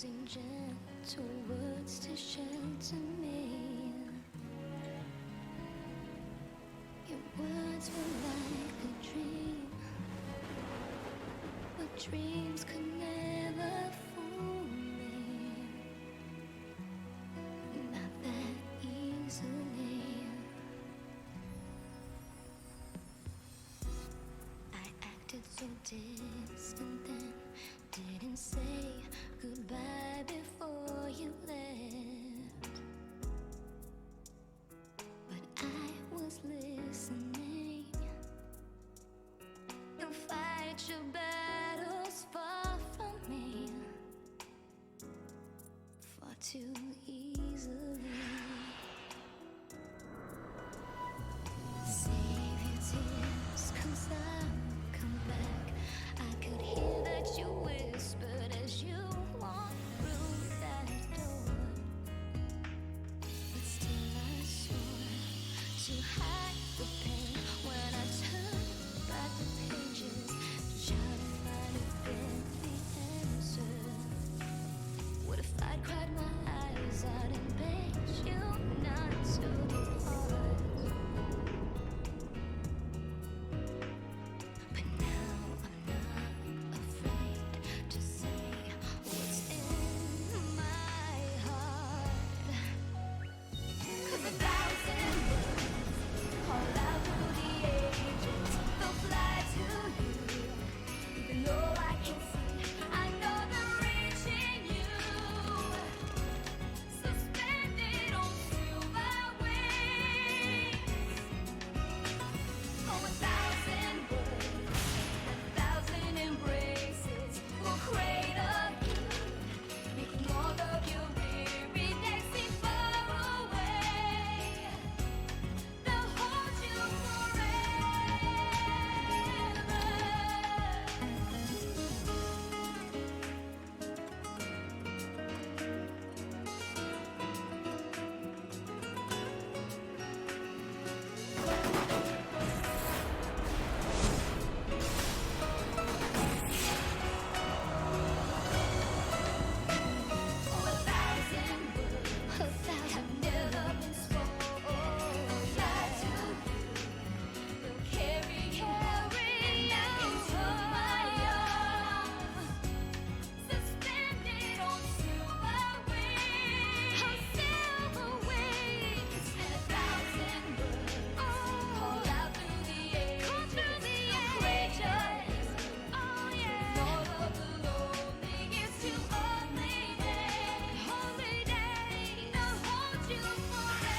using gentle words to shelter me. Your words were like a dream, but dreams could never fool me. Not that easily. I acted so distant then, didn't say goodbye before you left. But I was listening. You fight your battles far from me, far too easily. Save your tears, 'cause I'll come back. I could hear that you whispered as you walked through that door. But still I swore to hide the pain when I turned back the pages to try to find a the answer. What if I'd cried my eyes out and begged you not to depart? But now I'm not afraid to say what's in my heart. 'Cause 1,000 words call out through the ages, they'll fly to you. Even though I can't see, I know they're reaching you. Suspended on silver wings. Oh, 1,000 words, 1,000 embraces will cradle you, making all of your weary days seem far away. They'll hold you forever. Oh, 1,000 words have never been spoken. Fly to you, they'll carry you into my arms. Suspended on silver wings. On silver wings. And 1,000 words call out through the ages. Courageous. Oh yeah. All of the loneliness to only day. They'll hold you forever.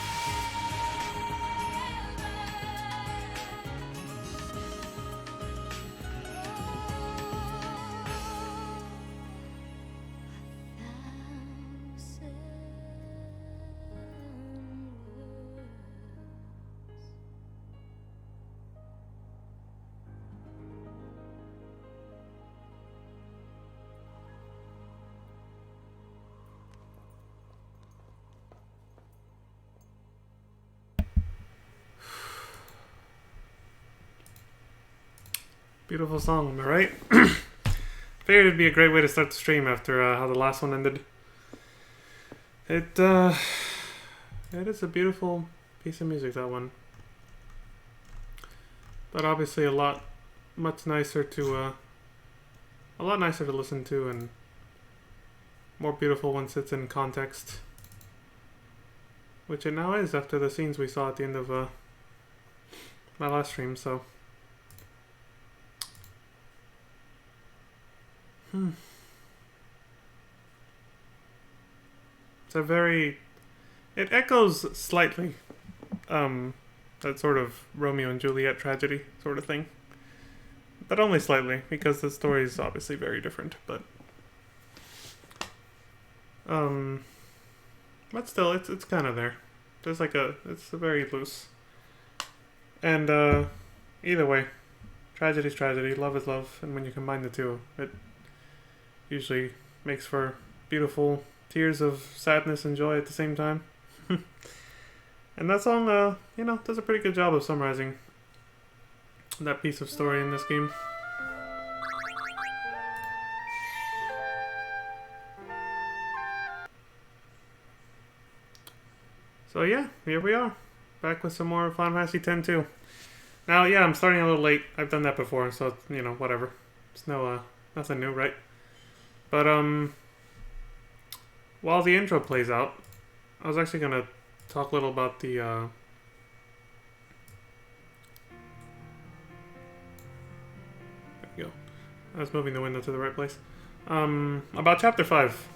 Beautiful song, am I right? Figured it'd be a great way to start the stream after how the last one ended. It is a beautiful piece of music, that one. But obviously a lot nicer to listen to, and more beautiful once it's in context. Which it now is after the scenes we saw at the end of my last stream, so. It echoes slightly that sort of Romeo and Juliet tragedy sort of thing. But only slightly, because the story is obviously very different, but still, it's kind of there. There's it's very loose. And either way, tragedy's tragedy, love is love, and when you combine the two, it usually makes for beautiful tears of sadness and joy at the same time. And that song, does a pretty good job of summarizing that piece of story in this game. So yeah, here we are. Back with some more Final Fantasy X 2. Now, yeah, I'm starting a little late. I've done that before, so, you know, whatever. It's nothing new, right? But, while the intro plays out, I was actually gonna talk a little about the, there we go. I was moving the window to the right place. About Chapter 5.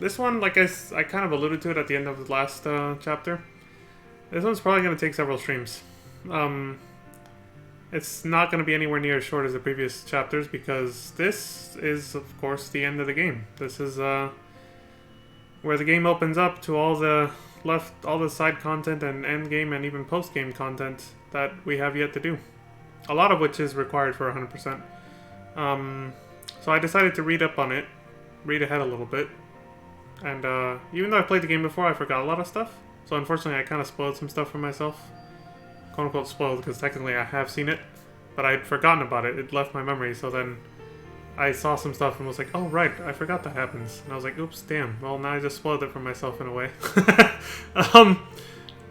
This one, like I kind of alluded to it at the end of the last, chapter. This one's probably gonna take several streams. It's not going to be anywhere near as short as the previous chapters because this is, of course, the end of the game. This is where the game opens up to all the side content and end game and even post game content that we have yet to do. A lot of which is required for 100%. So I decided to read up on it, read ahead a little bit, and even though I played the game before, I forgot a lot of stuff. So unfortunately, I kind of spoiled some stuff for myself. Quote unquote spoiled, because technically I have seen it, but I'd forgotten about it. It left my memory, so then I saw some stuff and was like, oh right, I forgot that happens. And I was like, oops, damn. Well, now I just spoiled it for myself in a way.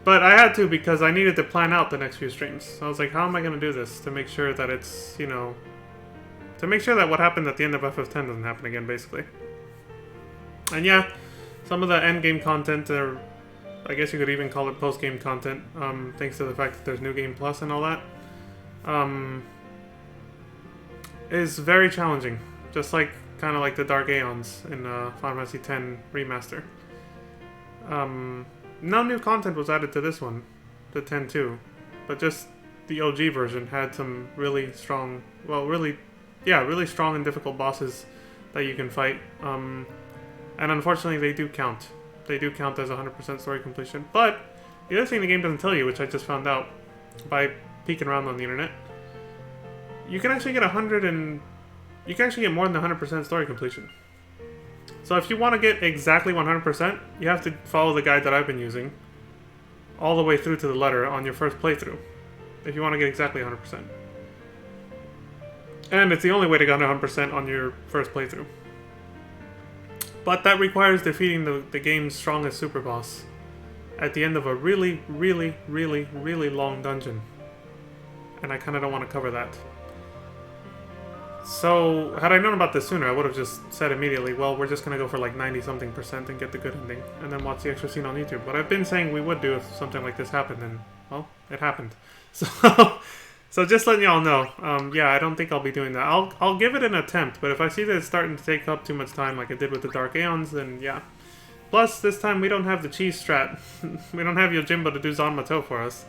But I had to because I needed to plan out the next few streams. So I was like, how am I going to do this to make sure that it's, you know, to make sure that what happened at the end of FF10 doesn't happen again, basically. And yeah, some of the end game content are, I guess you could even call it post-game content, thanks to the fact that there's New Game Plus and all that, is very challenging. Just like, kind of like the Dark Aeons in Final Fantasy X Remaster. No new content was added to this one, the 10-2, but just the OG version had some really strong, well, really strong and difficult bosses that you can fight, and unfortunately they do count. They do count as 100% story completion. But the other thing the game doesn't tell you, which I just found out by peeking around on the internet, you can actually get you can actually get more than 100% story completion. So if you want to get exactly 100%, you have to follow the guide that I've been using all the way through to the letter on your first playthrough. If you want to get exactly 100%. And it's the only way to get 100% on your first playthrough. But that requires defeating the game's strongest super boss at the end of a really, really, really, really long dungeon. And I kind of don't want to cover that. So, had I known about this sooner, I would have just said immediately, well, we're just going to go for like 90-something% and get the good ending, and then watch the extra scene on YouTube. But I've been saying we would do if something like this happened, and, well, it happened. So just letting y'all know, yeah, I don't think I'll be doing that. I'll give it an attempt, but if I see that it's starting to take up too much time like I did with the Dark Aeons, then yeah. Plus, this time we don't have the cheese strat. We don't have Yojimbo to do Zanmato for us.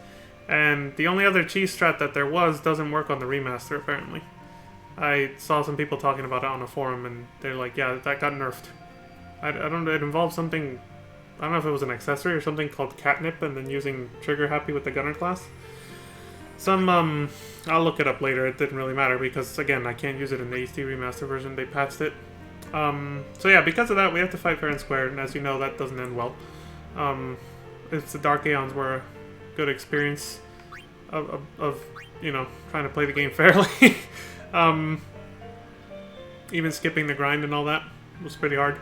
And the only other cheese strat that there was doesn't work on the remaster, apparently. I saw some people talking about it on a forum, and they're like, yeah, that got nerfed. I don't know, it involved something, I don't know if it was an accessory or something called catnip, and then using Trigger Happy with the Gunner class. I'll look it up later, it didn't really matter, because, again, I can't use it in the HD remaster version, they patched it. So yeah, because of that, we have to fight fair and square, and as you know, that doesn't end well. It's the Dark Aeons were a good experience of you know, trying to play the game fairly. Even skipping the grind and all that was pretty hard.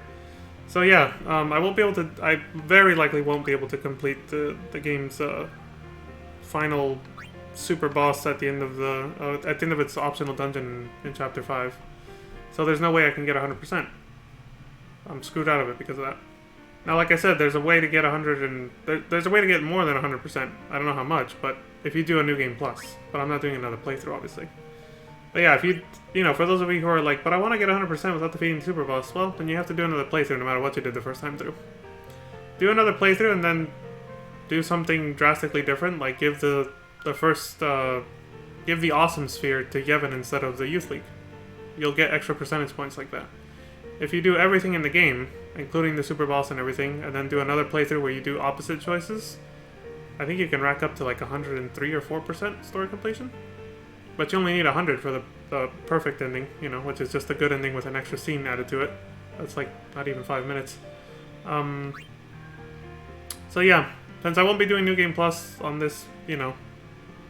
So yeah, I very likely won't be able to complete the game's final super boss at the end of its optional dungeon in Chapter 5. So there's no way I can get 100%. I'm screwed out of it because of that. Now, like I said, there's a way to get 100 and there's a way to get more than 100%. I don't know how much, but if you do a New Game Plus. But I'm not doing another playthrough, obviously. But yeah, if you know, for those of you who are like, but I want to get 100% without defeating the super boss, well, then you have to do another playthrough no matter what you did the first time through. Do another playthrough and then do something drastically different, like give the Awesome Sphere to Yevon instead of the Youth League. You'll get extra percentage points like that. If you do everything in the game, including the super boss and everything, and then do another playthrough where you do opposite choices, I think you can rack up to like 103 or 4% story completion. But you only need 100 for the perfect ending, you know, which is just a good ending with an extra scene added to it. That's like not even 5 minutes. So yeah, since I won't be doing New Game Plus on this, you know,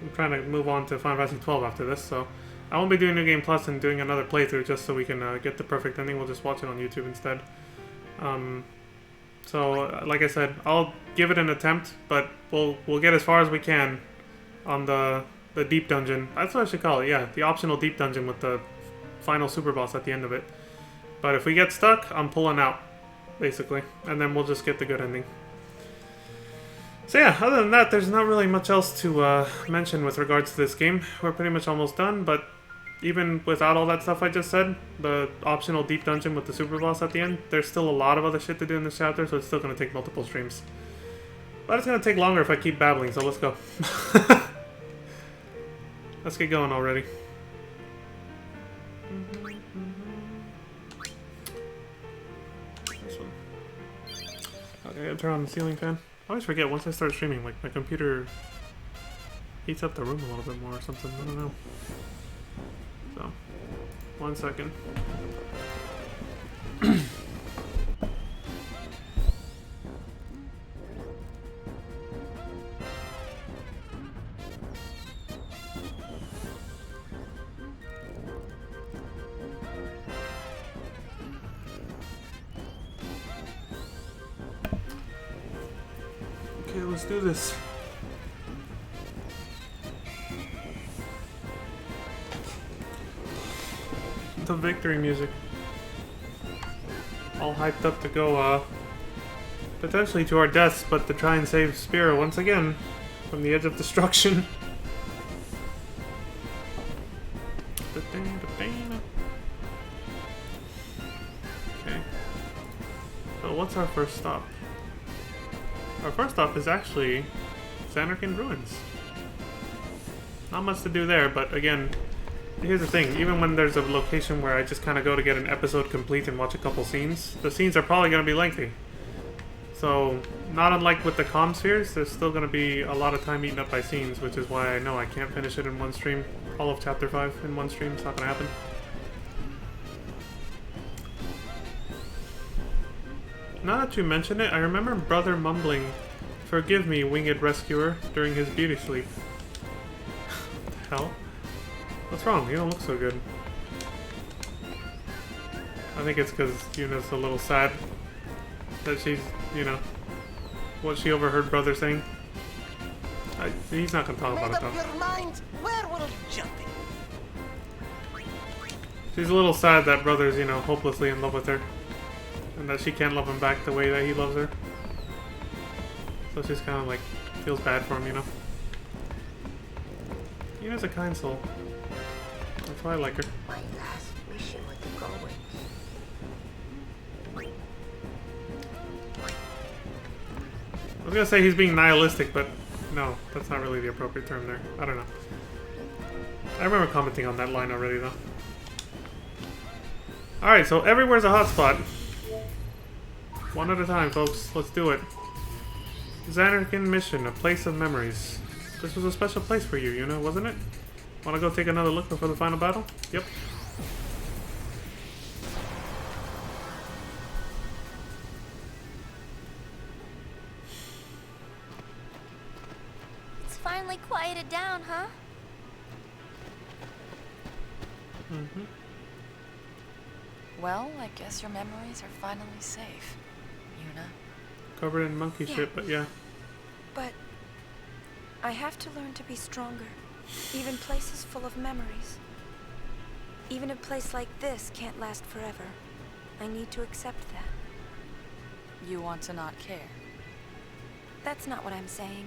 I'm trying to move on to Final Fantasy 12 after this, so I won't be doing New Game Plus and doing another playthrough just so we can get the perfect ending. We'll just watch it on YouTube instead. So, like I said, I'll give it an attempt, but we'll get as far as we can on the deep dungeon. That's what I should call it, yeah. The optional deep dungeon with the final super boss at the end of it. But if we get stuck, I'm pulling out, basically. And then we'll just get the good ending. So yeah, other than that, there's not really much else to mention with regards to this game. We're pretty much almost done, but even without all that stuff I just said, the optional deep dungeon with the super boss at the end, there's still a lot of other shit to do in this chapter, so it's still going to take multiple streams. But it's going to take longer if I keep babbling, so let's go. Let's get going already. This one. Okay, I gotta turn on the ceiling fan. I always forget once I start streaming, like my computer heats up the room a little bit more or something. I don't know. So, 1 second. Okay, let's do this. The victory music. All hyped up to go, potentially to our deaths, but to try and save Spira once again from the edge of destruction. Okay. So what's our first stop? Our first stop is actually Sanderkin Ruins. Not much to do there, but again, here's the thing. Even when there's a location where I just kind of go to get an episode complete and watch a couple scenes, the scenes are probably going to be lengthy. So, not unlike with the comm spheres, there's still going to be a lot of time eaten up by scenes, which is why I know I can't finish it in one stream. All of Chapter 5 in one stream. It's not going to happen. Now that you mention it, I remember Brother mumbling, "Forgive me, winged rescuer," during his beauty sleep. What the hell? What's wrong? You don't look so good. I think it's because Yuna's a little sad that she's, you know, what she overheard Brother saying. He's not gonna talk about it though. Your mind? Where will jumping? She's a little sad that Brother's, you know, hopelessly in love with her. And that she can't love him back the way that he loves her. So she's kind of like, feels bad for him, you know. Yuna's a kind soul. That's why I like her. My last wish was to go away. I was gonna say he's being nihilistic, but no, that's not really the appropriate term there. I don't know. I remember commenting on that line already, though. Alright, so everywhere's a hotspot. One at a time, folks. Let's do it. Sanderkin Mission, a place of memories. This was a special place for you, Yuna, wasn't it? Wanna go take another look before the final battle? Yep. It's finally quieted down, huh? Mm-hmm. Well, I guess your memories are finally safe, Yuna. Covered in monkey Yeah. shit, but yeah. But I have to learn to be stronger, even places full of memories. Even a place like this can't last forever. I need to accept that. You want to not care. That's not what I'm saying.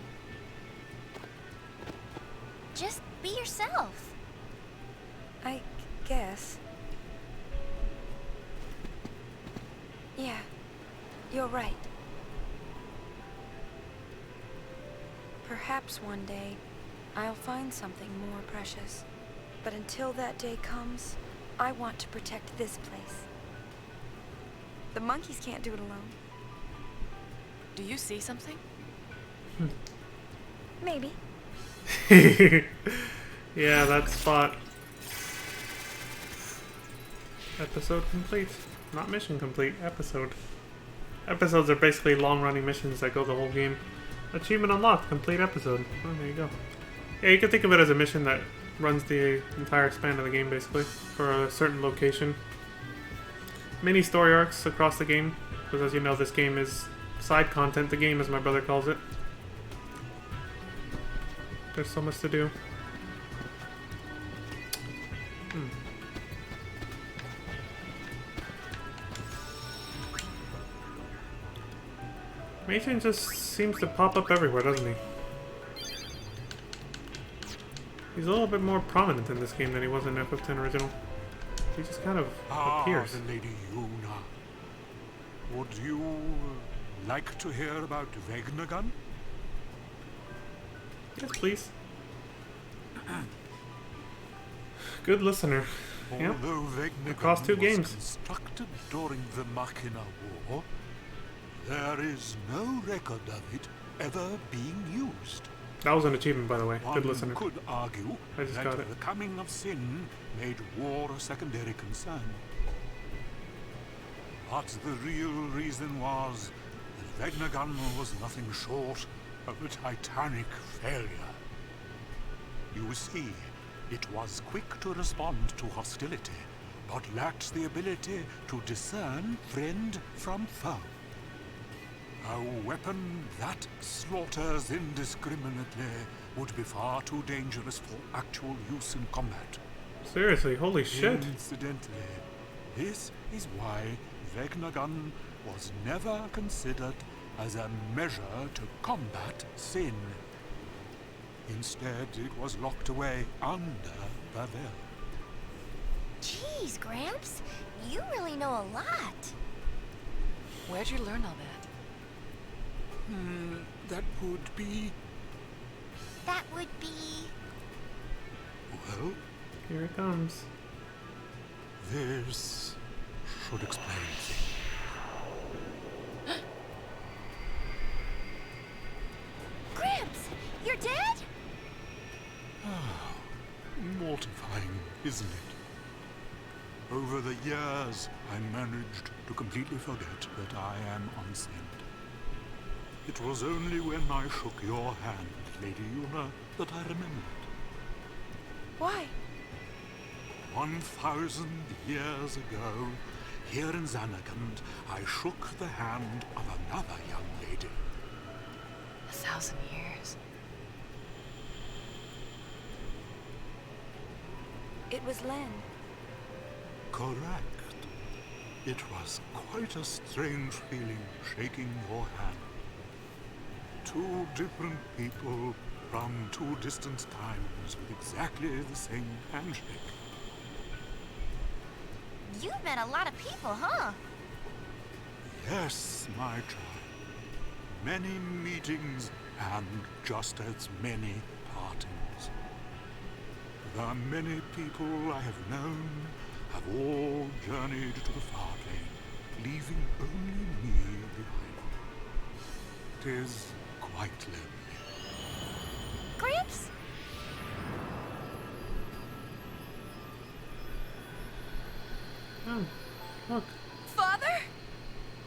Just be yourself. I guess. Yeah, you're right. Perhaps one day, I'll find something more precious. But until that day comes, I want to protect this place. The monkeys can't do it alone. Do you see something? Maybe. Yeah, that spot. Episode complete. Not mission complete, episode. Episodes are basically long-running missions that go the whole game. Achievement unlocked, complete episode. Oh, there you go. Yeah, you can think of it as a mission that runs the entire span of the game, basically, for a certain location. Mini story arcs across the game, because as you know, this game is side content, the game as my brother calls it. There's so much to do. Mason just seems to pop up everywhere, doesn't he? He's a little bit more prominent in this game than he was in FF10 original. He just kind of appears. The Lady Yuna. Would you like to hear about Vegnagun? Yes, please. Good listener. Yep. Although Vegnagun Across 2 was games. constructed during the Machina War, there is no record of it ever being used. That was an achievement, by the way. Good One listener. could argue I just that got it. the coming of sin made war a secondary concern. But the real reason was that Vegnagun was nothing short of a titanic failure. You see, it was quick to respond to hostility, but lacked the ability to discern friend from foe. A weapon that slaughters indiscriminately would be far too dangerous for actual use in combat. Seriously, holy shit. Incidentally, this is why Vegnagun was never considered as a measure to combat sin. Instead, it was locked away under the veil. Jeez, Gramps, you really know a lot. Where'd you learn all that? That would be... That would be... well, Here it comes. this should explain things. Gramps, you're dead? Mortifying, isn't it? Over the years, I managed to completely forget that I am unsent. It was only when I shook your hand, Lady Yuna, that I remembered. Why? 1,000 years ago, here in Xanarkand, I shook the hand of another young lady. 1,000 years. It was Len. Correct. It was quite a strange feeling shaking your hand. 2 different people from 2 distant times with exactly the same handshake. You've met a lot of people, huh? Yes, my child. Many meetings and just as many partings. The many people I have known have all journeyed to the far plane, leaving only me behind. It is quite lonely. Gramps? Oh, look. Father?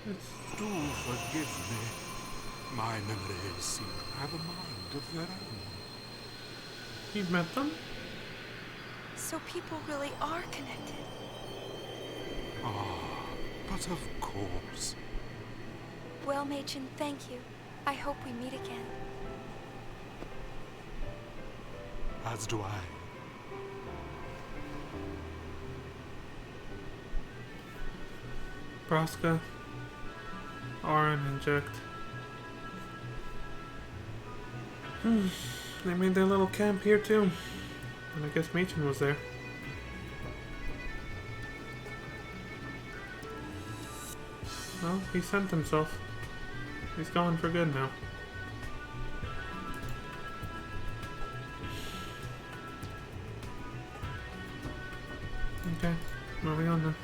It's... Do forgive me. My memories seem to have a mind of their own. You've met them? So people really are connected. But of course. Well, Machen, thank you. I hope we meet again. As do I. Braska. Auron, Inject. They made their little camp here too. And I guess Machen was there. Well, he sent himself. He's gone for good now. Okay, moving on then.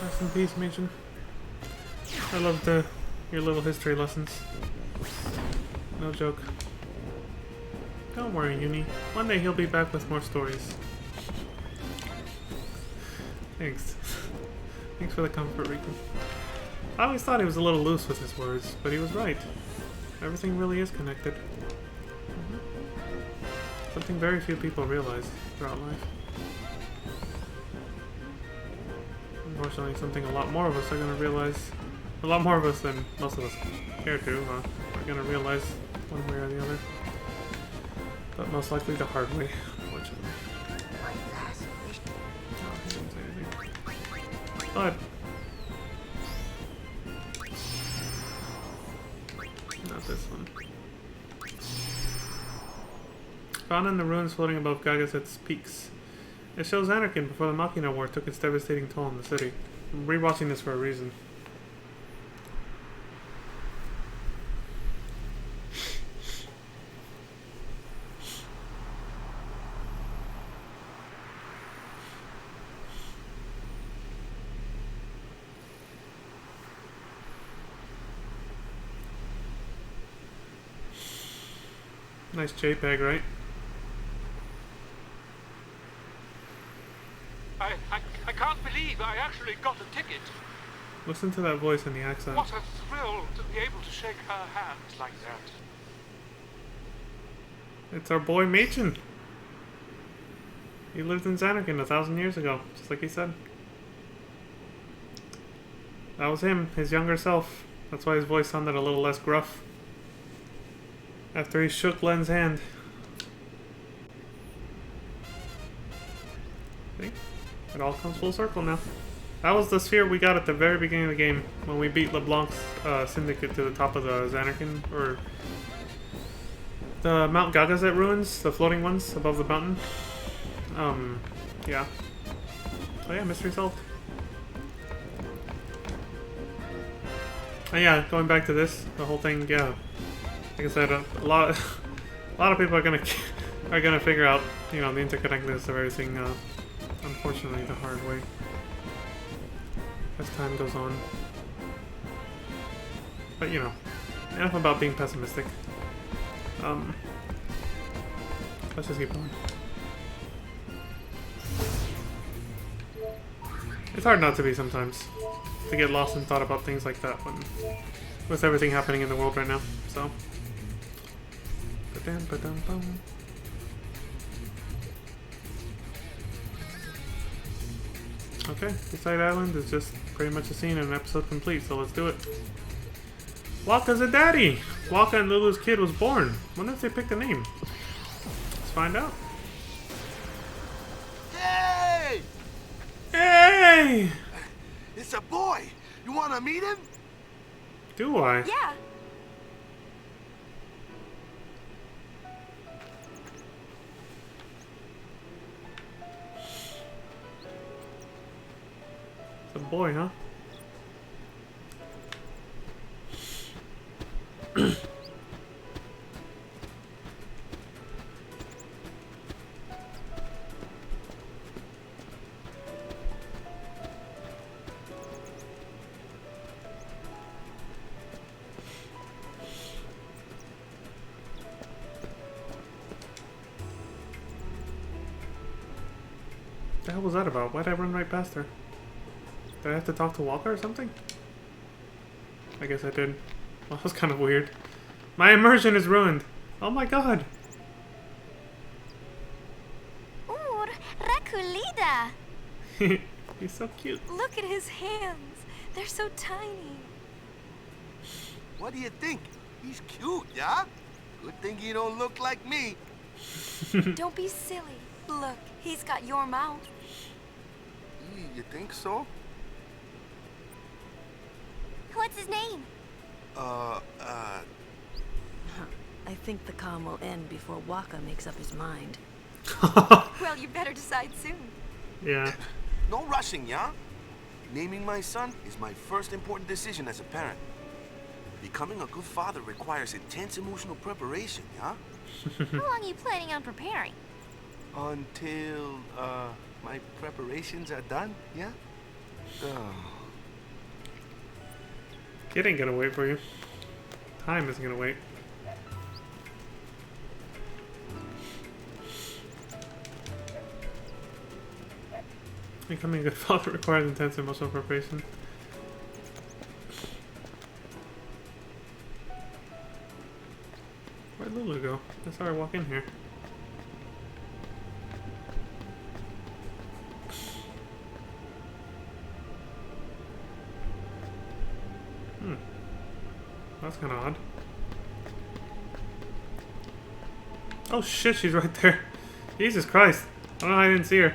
Rest in peace, Machen. I loved your little history lessons. No joke. Don't worry, Uni. One day he'll be back with more stories. Thanks. Thanks for the comfort, Rico. I always thought he was a little loose with his words, but he was right. Everything really is connected. Something very few people realize throughout life. Unfortunately, something a lot more of us are going to realize. A lot more of us than most of us care to, are going to realize one way or the other. But most likely the hard way, unfortunately. My last wish. Oh, he didn't say anything. But not this one. Found in the ruins floating above Gagazet's peaks. It shows Sanderkin before the Machina War took its devastating toll on the city. I'm rewatching this for a reason. Nice JPEG, right? I can't believe I actually got a ticket. Listen to that voice and the accent. What a thrill to be able to shake her hands like that. It's our boy Machen. He lived in Sanderkin 1,000 years ago, just like he said. That was him, his younger self. That's why his voice sounded a little less gruff. After he shook Len's hand. See? It all comes full circle now. That was the sphere we got at the very beginning of the game when we beat LeBlanc's syndicate to the top of the Sanderkin, or the Mount Gagazet ruins, the floating ones above the mountain. Yeah. So yeah, mystery solved. And yeah, going back to this, the whole thing, yeah. Like I said, a lot of people are gonna figure out, you know, the interconnectedness of everything. Unfortunately, the hard way as time goes on. But you know, enough about being pessimistic. Let's just keep going. It's hard not to be sometimes, to get lost in thought about things like that when, with everything happening in the world right now. So. Ba-dum-ba-dum-bum. Okay, Seaside Island is just pretty much a scene and an episode complete, so let's do it. Waka's a daddy! Waka and Lulu's kid was born. When did they pick the name? Let's find out. Hey! Hey! It's a boy! You wanna meet him? Do I? Yeah. It's a boy, huh? What the hell was that about? Why'd I run right past her? Did I have to talk to Walker or something? I guess I did. Well, that was kind of weird. My immersion is ruined. Oh my god. Ooh, Rakulida. He's so cute. Look at his hands. They're so tiny. What do you think? He's cute, yeah? Good thing he don't look like me. Don't be silly. Look, he's got your mouth. You think so? What's his name? I think the calm will end before Waka makes up his mind. Well, you better decide soon. Yeah. No rushing, yeah? Naming my son is my first important decision as a parent. Becoming a good father requires intense emotional preparation, yeah? How long are you planning on preparing? Until, my preparations are done, yeah? Oh. Kid ain't gonna wait for you. Time isn't gonna wait. Becoming a good father requires intense emotional preparation. Where'd Lulu go? I saw her walk in here. Hmm. That's kind of odd. Oh shit, she's right there. Jesus Christ. I don't know how I didn't see her. It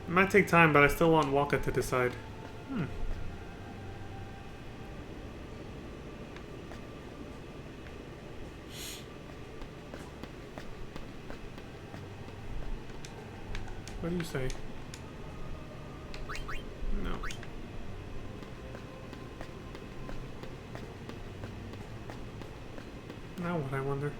might take time, but I still want Waka to decide. Hmm. What do you say? No. Now what, I wonder?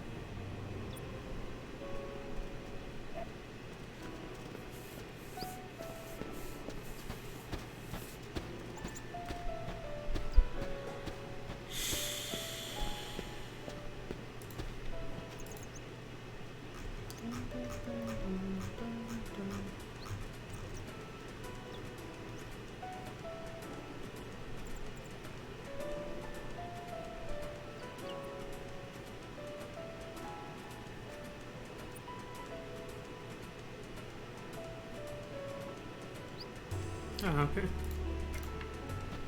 Oh, okay.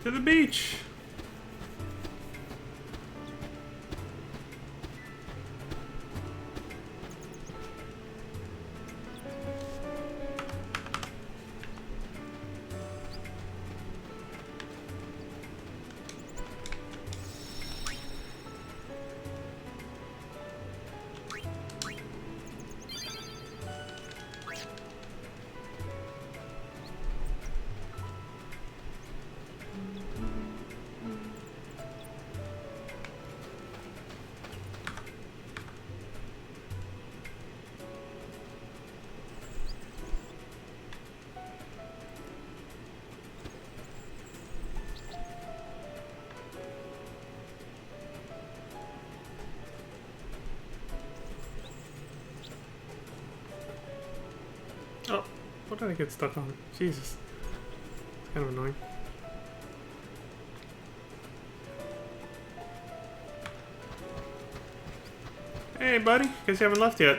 To the beach! Oh, what did I get stuck on? Jesus. It's kind of annoying. Hey, buddy. Guess you haven't left yet.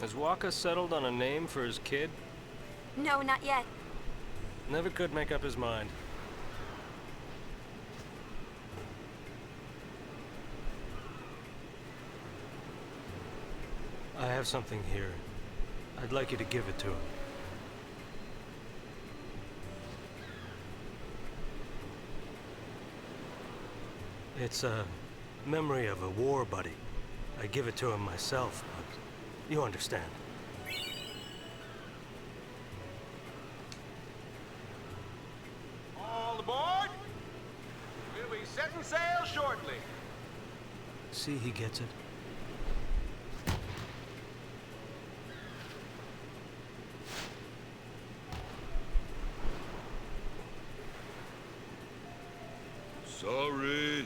Has Waka settled on a name for his kid? No, not yet. Never could make up his mind. I have something here. I'd like you to give it to him. It's a memory of a war buddy. I give it to him myself, but you understand. All aboard! We'll be setting sail shortly. See, he gets it. Sorry.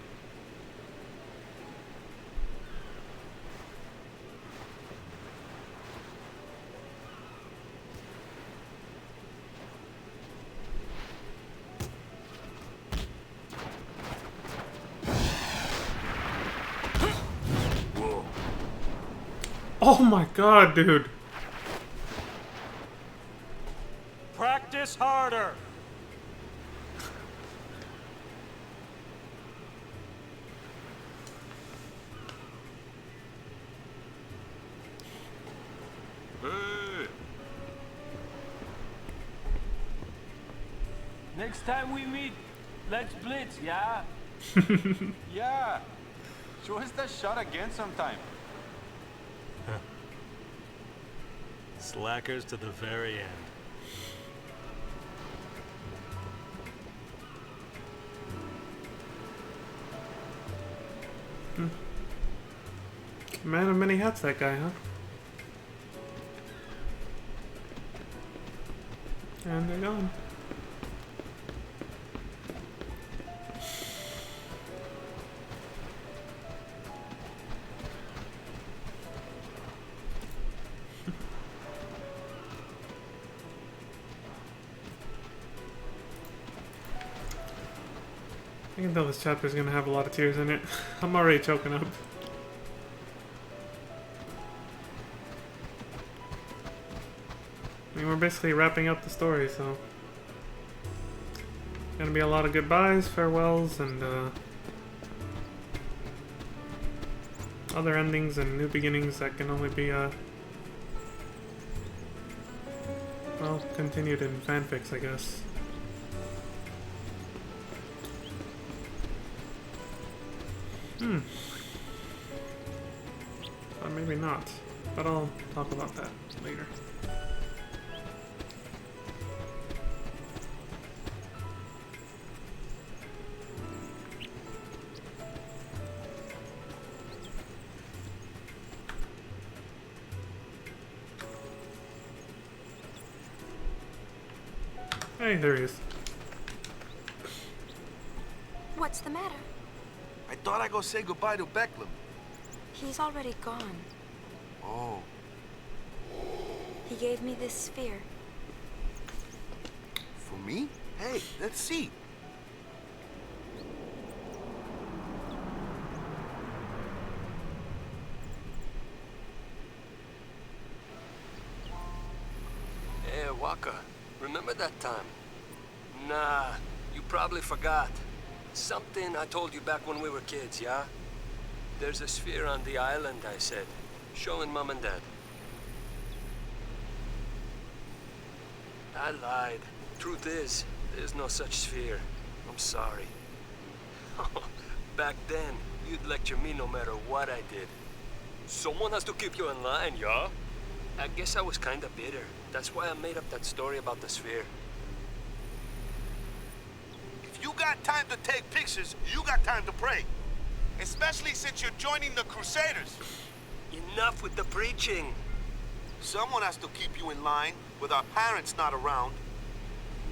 Oh my god, dude. Practice harder! Hey. Next time we meet, let's blitz, yeah? Yeah. Show us that shot again sometime. Slackers to the very end. Man of many hats, that guy, huh? And they're gone. I can tell this chapter is going to have a lot of tears in it. I'm already choking up. I mean, we're basically wrapping up the story, so... Gonna be a lot of goodbyes, farewells, and other endings and new beginnings that can only be well, continued in fanfics, I guess. Or maybe not, but I'll talk about that later. Hey, there he is. What's the matter? I thought I'd go say goodbye to Becklem. He's already gone. Oh. He gave me this sphere. For me? Hey, let's see. Hey, Waka, remember that time? Nah, you probably forgot. Something I told you back when we were kids, yeah? There's a sphere on the island, I said. Showing Mom and Dad. I lied. Truth is, there's no such sphere. I'm sorry. Back then, you'd lecture me no matter what I did. Someone has to keep you in line, yeah? I guess I was kinda bitter. That's why I made up that story about the sphere. If you got time to take pictures, you got time to pray. Especially since you're joining the Crusaders. Enough with the preaching. Someone has to keep you in line with our parents not around.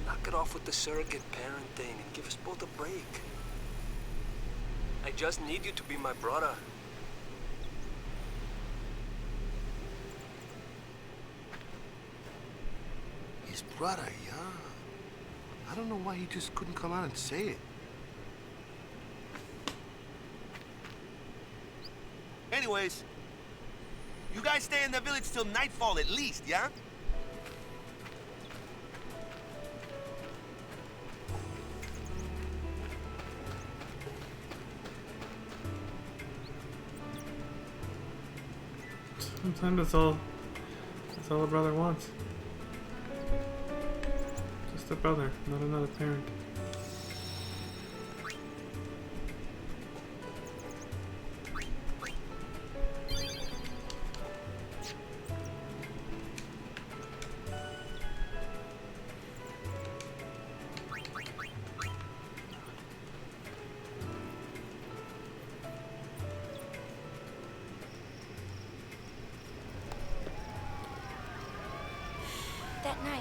Knock it off with the surrogate parent thing and give us both a break. I just need you to be my brother. His brother, yeah. I don't know why he just couldn't come out and say it. Anyways, you guys stay in the village till nightfall at least, yeah? Sometimes that's all a brother wants. Just a brother, not another parent. That night,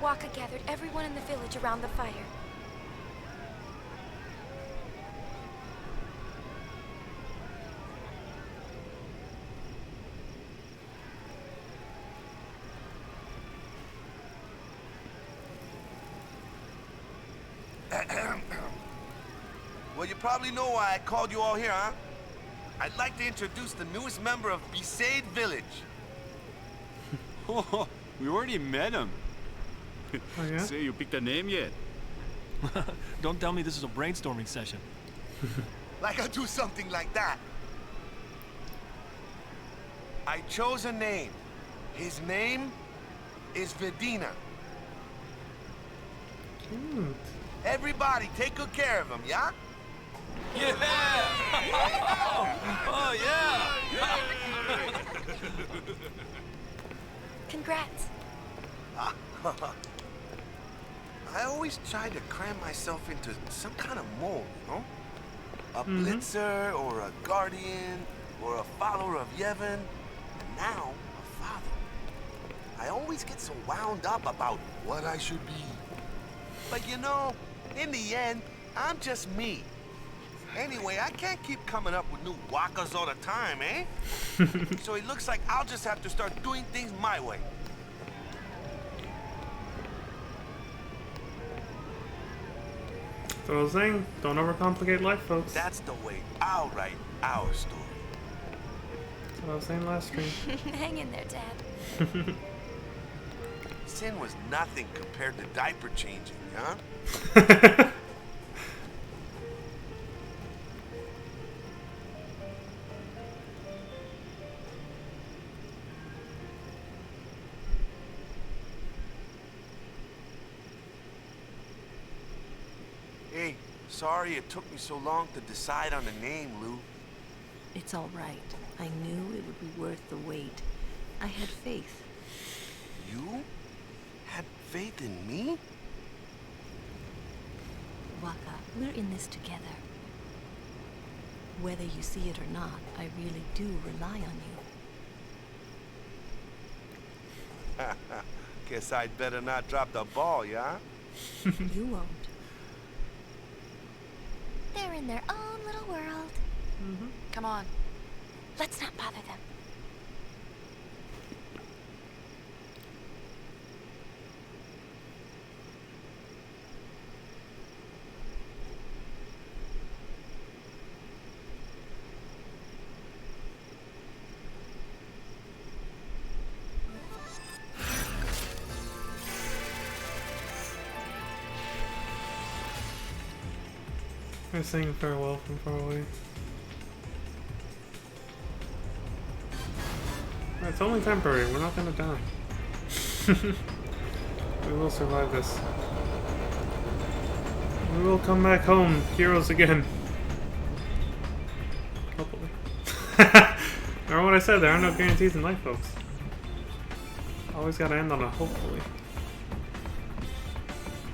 Waka gathered everyone in the village around the fire. Well, you probably know why I called you all here, huh? I'd like to introduce the newest member of Besaid Village. Oh, we already met him. Oh yeah? So you picked a name yet? Don't tell me this is a brainstorming session. Like I'll do something like that. I chose a name. His name is Vedina. Cute. Everybody, take good care of him, yeah? Yeah! Oh, yeah! Congrats. I always try to cram myself into some kind of mold, you know? A blitzer, or a guardian, or a follower of Yevon, and now a father. I always get so wound up about what I should be. But you know, in the end, I'm just me. Anyway, I can't keep coming up with new wakas all the time, eh? So it looks like I'll just have to start doing things my way. So I was saying, don't overcomplicate life, folks. That's the way I'll write our story. That's what I was saying last stream. Hang in there, Dad. Sin was nothing compared to diaper changing, huh? Hey, sorry it took me so long to decide on the name, Lou. It's all right. I knew it would be worth the wait. I had faith. You had faith in me? Waka, we're in this together. Whether you see it or not, I really do rely on you. Guess I'd better not drop the ball, yeah? You won't. They're in their own little world. Come on. Let's not bother them. They're saying farewell from far away. It's only temporary, we're not gonna die. We will survive this. We will come back home, heroes again. Hopefully. Remember what I said, there are no guarantees in life, folks. Always gotta end on a hopefully.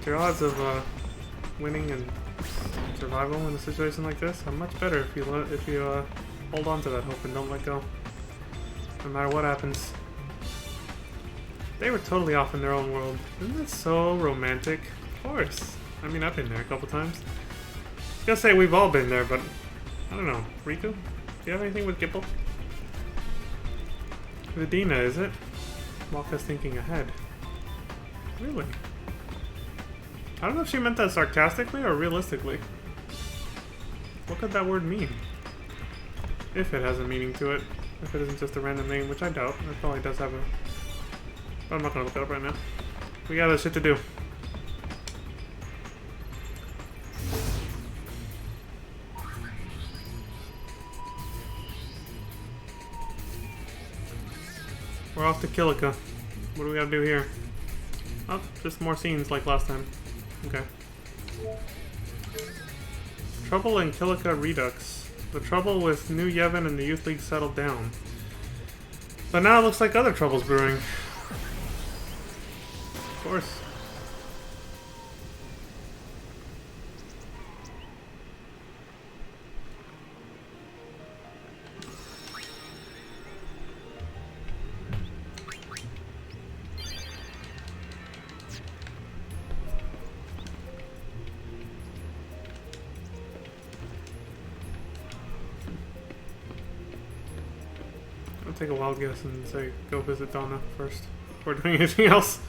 Your odds of winning and survival in a situation like this are much better if you hold on to that hope and don't let go. No matter what happens. They were totally off in their own world. Isn't that so romantic? Of course. I mean, I've been there a couple times. I was gonna say we've all been there, but I don't know. Riku? Do you have anything with Gipple? Vidina, is it? Waka's thinking ahead. Really? I don't know if she meant that sarcastically or realistically. What could that word mean? If it has a meaning to it. If it isn't just a random name, which I doubt. It probably does have a... But I'm not gonna look it up right now. We got other shit to do. We're off to Kilika. What do we gotta do here? Oh, just more scenes like last time. Okay. Trouble in Kilika Redux. The trouble with New Yevon and the Youth League settled down. But now it looks like other trouble's brewing. Of course. I'll take a wild guess and say go visit Donna first before doing anything else.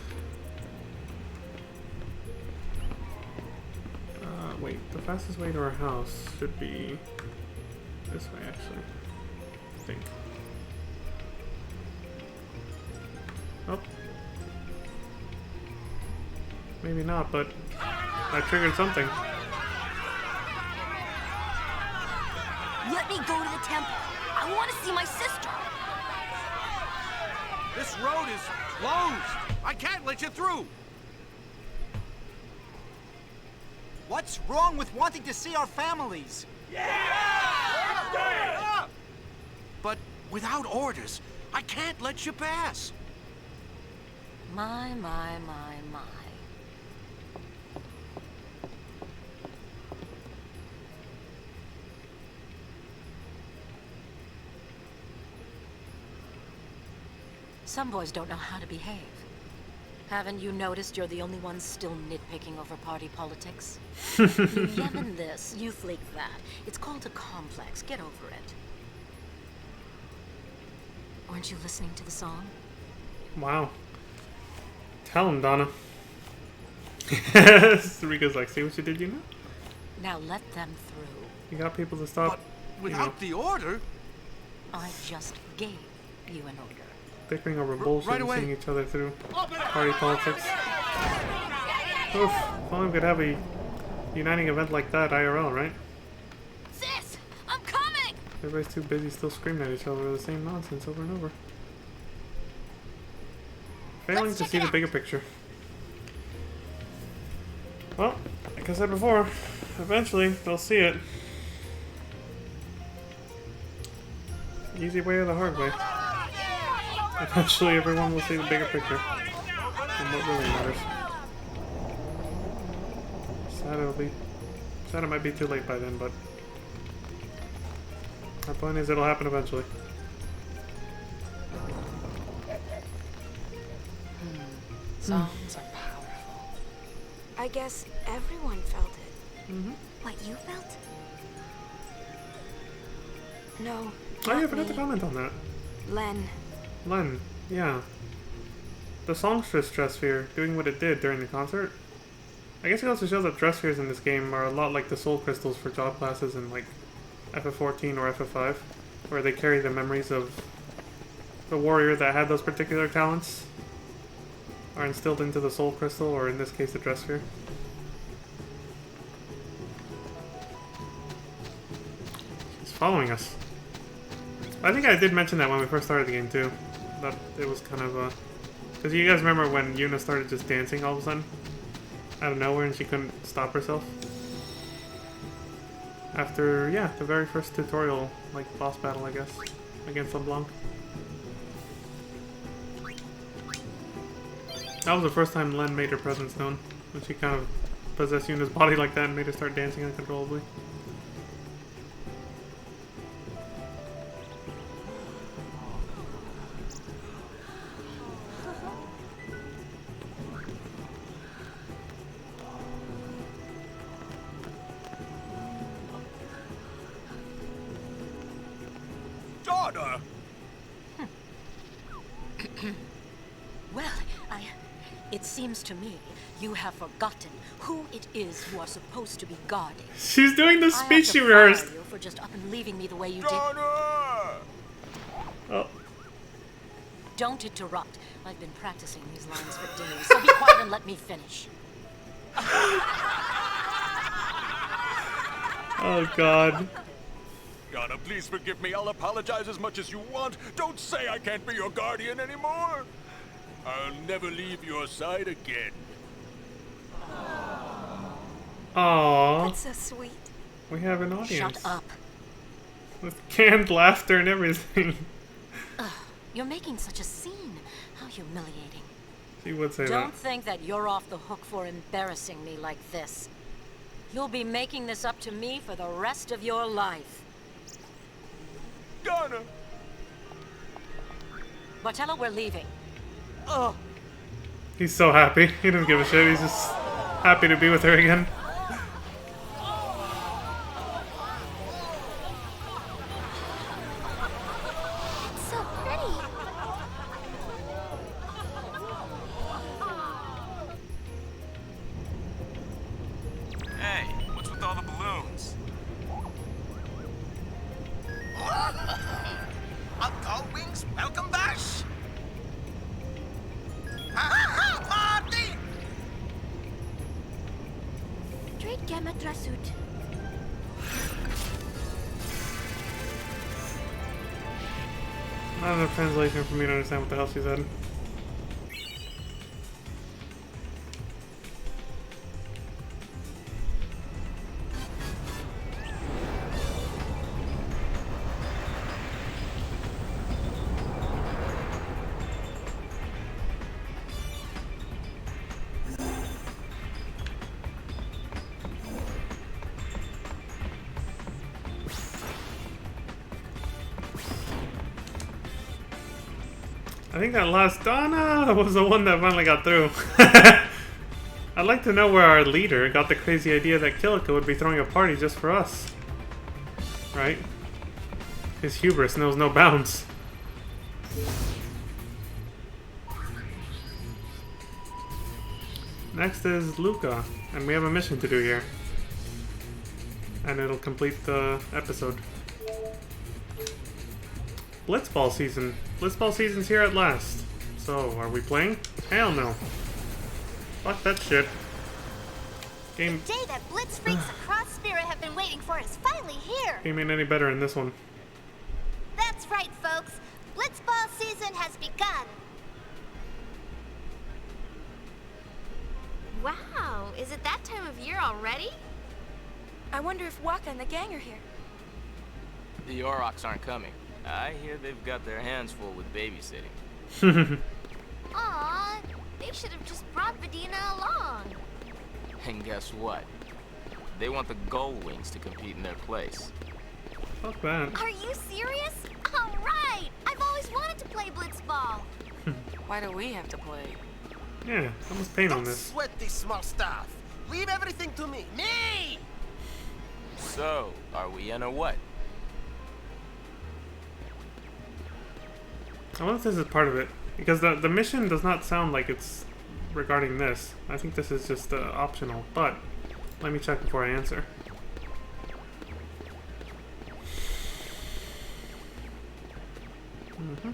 Wait, the fastest way to our house should be this way, actually. I think. Oh. Maybe not, but I triggered something. Let me go to the temple. I want to see my sister. This road is closed. I can't let you through. What's wrong with wanting to see our families? Yeah! But without orders, I can't let you pass. My. Some boys don't know how to behave. Haven't you noticed you're the only one still nitpicking over party politics? New Yevon this, Youth League that. It's called a complex. Get over it. Aren't you listening to the song? Wow. Tell him, Donna. Rika's like, see what you did, you know? Now let them through. You got people to stop. But without the order... I just gave you an order. Bickering over bullshit right and away. seeing each other through party politics. Oof. If only we could have a uniting event like that IRL, right? Sis, I'm coming. Everybody's too busy still screaming at each other over the same nonsense over and over. Failing to see the bigger picture. Well, I Like I said before, eventually they'll see it. Easy way or the hard way. Eventually everyone will see the bigger picture and what really matters. Sad it might be too late by then, but our point is it'll happen eventually. Songs are powerful. I guess everyone felt it. Mm-hmm. What you felt? No. Oh yeah, I not forgot to me. comment on that. Len. Yeah. The songstress dress sphere doing what it did during the concert. I guess it also shows that dress spheres in this game are a lot like the soul crystals for job classes in like FF14 or FF5, where they carry the memories of the warrior that had those particular talents are instilled into the soul crystal, or in this case the dress sphere. He's following us. I think I did mention that when we first started the game too. That it was kind of because you guys remember when Yuna started just dancing all of a sudden? Out of nowhere and she couldn't stop herself? After, yeah, the very first tutorial, like, boss battle, I guess, against LeBlanc. That was the first time Len made her presence known, when she kind of possessed Yuna's body like that and made her start dancing uncontrollably. Well, it seems to me you have forgotten who it is you are supposed to be guarding. She's doing the I speech have she to rehearsed. fire you for just up and leaving me the way you Oh. did. Don't interrupt. I've been practicing these lines for days, so be quiet and let me finish. Oh god. Yana, please forgive me. I'll apologize as much as you want. Don't say I can't be your guardian anymore. I'll never leave your side again. Aww. That's so sweet. We have an audience. Shut up. With canned laughter and everything. You're making such a scene. How humiliating. She would say Don't that. think that you're off the hook for embarrassing me like this. You'll be making this up to me for the rest of your life. Yana! Bartella, we're leaving. He's so happy. He doesn't give a shit. He's just happy to be with her again. It's so pretty. Hey, what's with all the balloons? Up wings, welcome bash! Party! Trade gamma dressut. Not enough translation for me to understand what the hell she said. I think that last Donna was the one that finally got through. I'd like to know where our leader got the crazy idea that Kilika would be throwing a party just for us. Right? His hubris knows no bounds. Next is Luca, and we have a mission to do here. And it'll complete the episode. Blitzball season. Blitzball season's here at last. So, are we playing? Hell no. Fuck that shit. Game The day that Blitz freaks across Spirit have been waiting for is finally here. ain't any better in this one. That's right, folks. Blitzball season has begun. Wow, is it that time of year already? wonder if Waka and the gang are here. The Aurochs aren't coming. I hear they've got their hands full with babysitting. Aw, they should have just brought Vidina along. And guess what? They want the Gull Wings to compete in their place. Fuck that. Are you serious? All right! I've always wanted to play blitzball. Why do we have to play? Yeah, someone's paying on Don't this. sweat this small stuff. Leave everything to me. Me! So, are we in or what? I wonder if this is part of it. Because the mission does not sound like it's regarding this. I think this is just optional. But, let me check before I answer. Mm-hmm.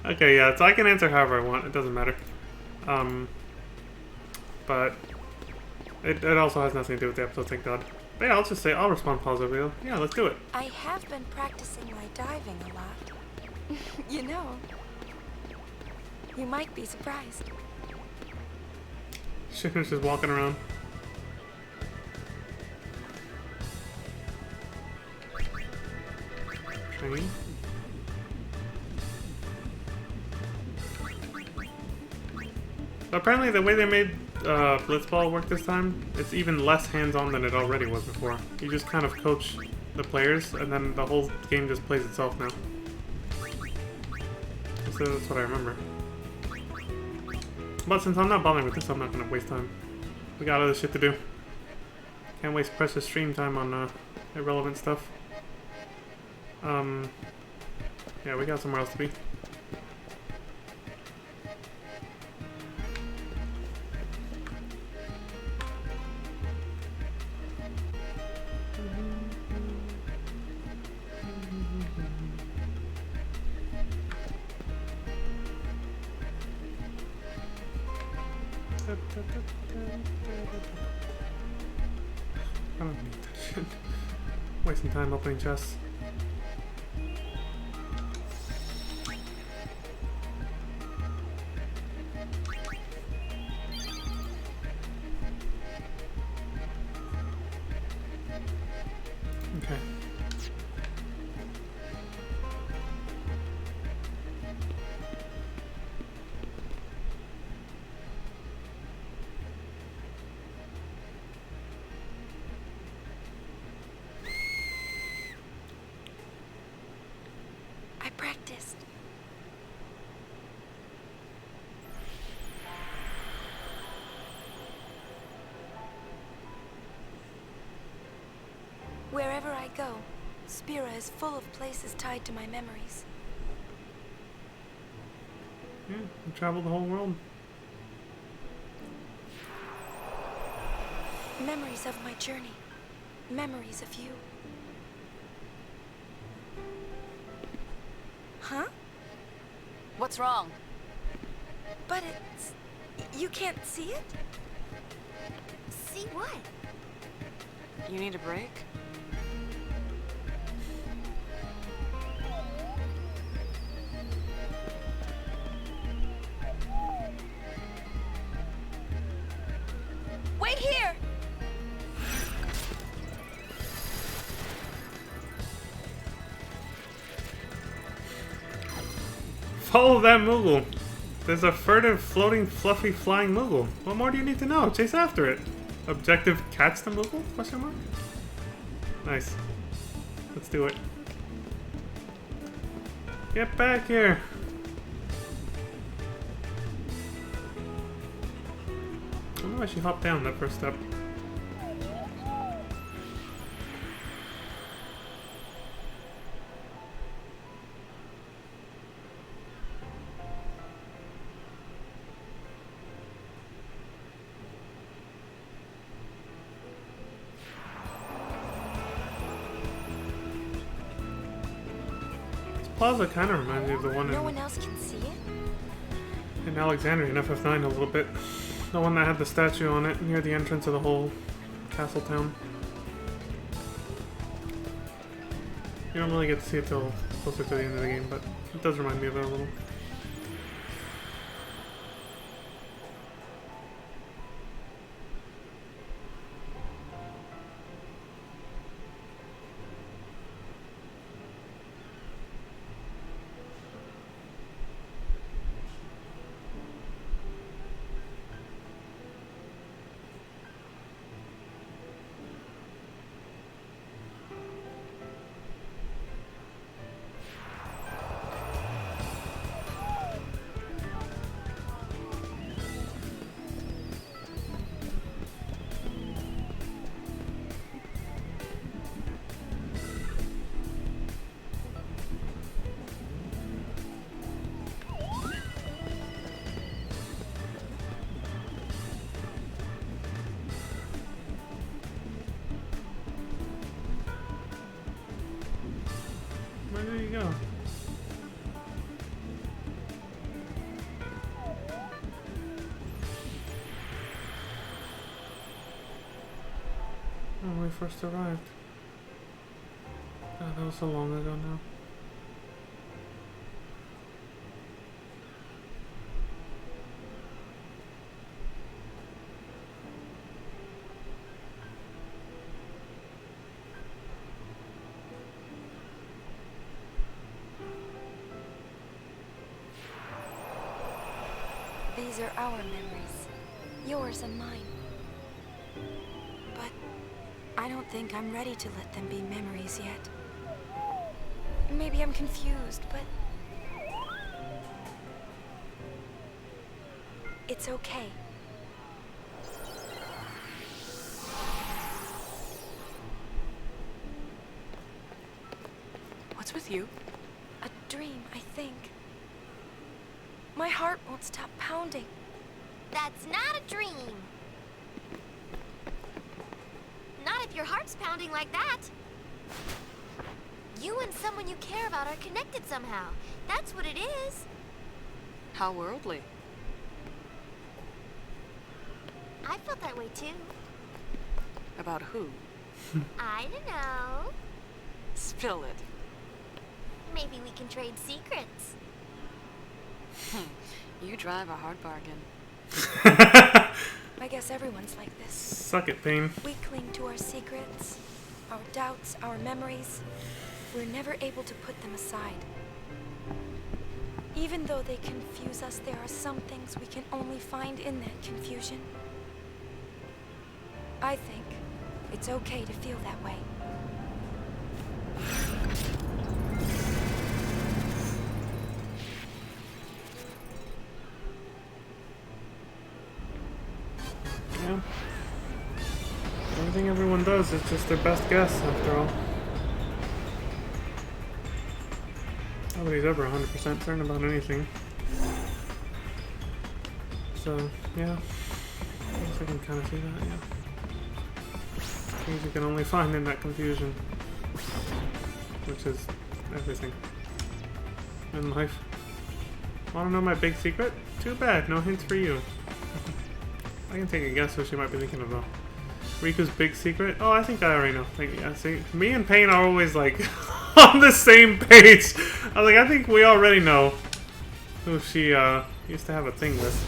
Okay, yeah, so I can answer however I want. It doesn't matter. But it also has nothing to do with the episode, thank God. But yeah, I'll just say I'll respond positively. Yeah, let's do it. I have been practicing my diving a lot. You know, you might be surprised. Shipper's just walking around. Hanging. Apparently the way they made Blitzball work this time, it's even less hands-on than it already was before. You just kind of coach the players, and then the whole game just plays itself now. So that's what I remember. But since I'm not bothering with this, I'm not going to waste time. We got other shit to do. Can't waste precious stream time on irrelevant stuff. Yeah, we got somewhere else to be. I don't need that shit. Wasting time opening chests. Okay. I practiced. Wherever I go, Spira is full of places tied to my memories. Yeah, we traveled the whole world. Memories of my journey. Memories of you. Huh? What's wrong? But it's... You can't see it? See what? You need a break? Wait here! Follow that Moogle. There's a furtive, floating, fluffy, flying Moogle. What more do you need to know? Chase after it. Objective, catch the Moogle? Question mark? Nice. Let's do it. Get back here. I wonder why she hopped down that first step. Plaza kind of reminds me of the one No one else can see it? in Alexandria in FF9 a little bit. The one that had the statue on it near the entrance of the whole castle town. You don't really get to see it till closer to the end of the game, but it does remind me of it a little. Where did he go? Oh, when we first arrived. God, that was so long ago now. These are our memories. Yours and mine. But I don't think I'm ready to let them be memories yet. Maybe I'm confused, but it's okay. What's with you? A dream, I think. My heart won't stop pounding. That's not a dream. Not if your heart's pounding like that. You and someone you care about are connected somehow. That's what it is. How worldly. I felt that way too. About who? I don't know. Spill it. Maybe we can trade secrets. You drive a hard bargain. I guess everyone's like this. Suck it, Pain. We cling to our secrets, our doubts, our memories. We're never able to put them aside. Even though they confuse us, there are some things we can only find in that confusion. I think it's okay to feel that way. Yeah. Everything everyone does is just their best guess, after all. Nobody's ever 100% certain about anything. So, yeah. I guess I can kind of see that, yeah. Things you can only find in that confusion. Which is everything. In life. Want to know my big secret? Too bad, no hints for you. I can take a guess what she might be thinking of though. Riku's big secret? Oh, I think I already know. Yeah, see, me and Payne are always like on the same page. I was like, I think we already know who she used to have a thing with.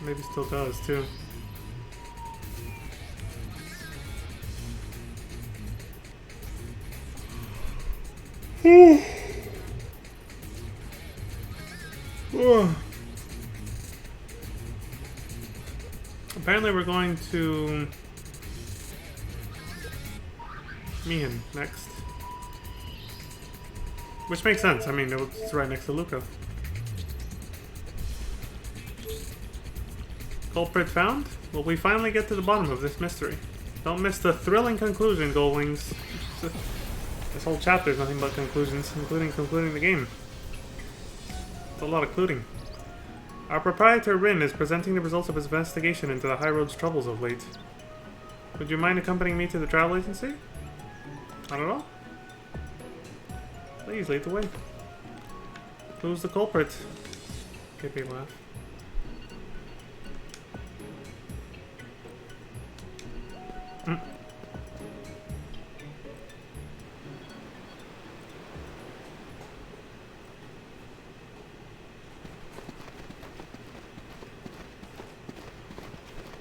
Maybe still does too. Apparently we're going to Mian next. Which makes sense. I mean, it's right next to Luca. Culprit found? Will we finally get to the bottom of this mystery? Don't miss the thrilling conclusion, Goldwings. This whole chapter is nothing but conclusions, including concluding the game. It's a lot of cluding. Our proprietor Rin is presenting the results of his investigation into the High Road's troubles of late. Would you mind accompanying me to the travel agency? Not at all? Please, lead the way. Who's the culprit? Kippy laugh.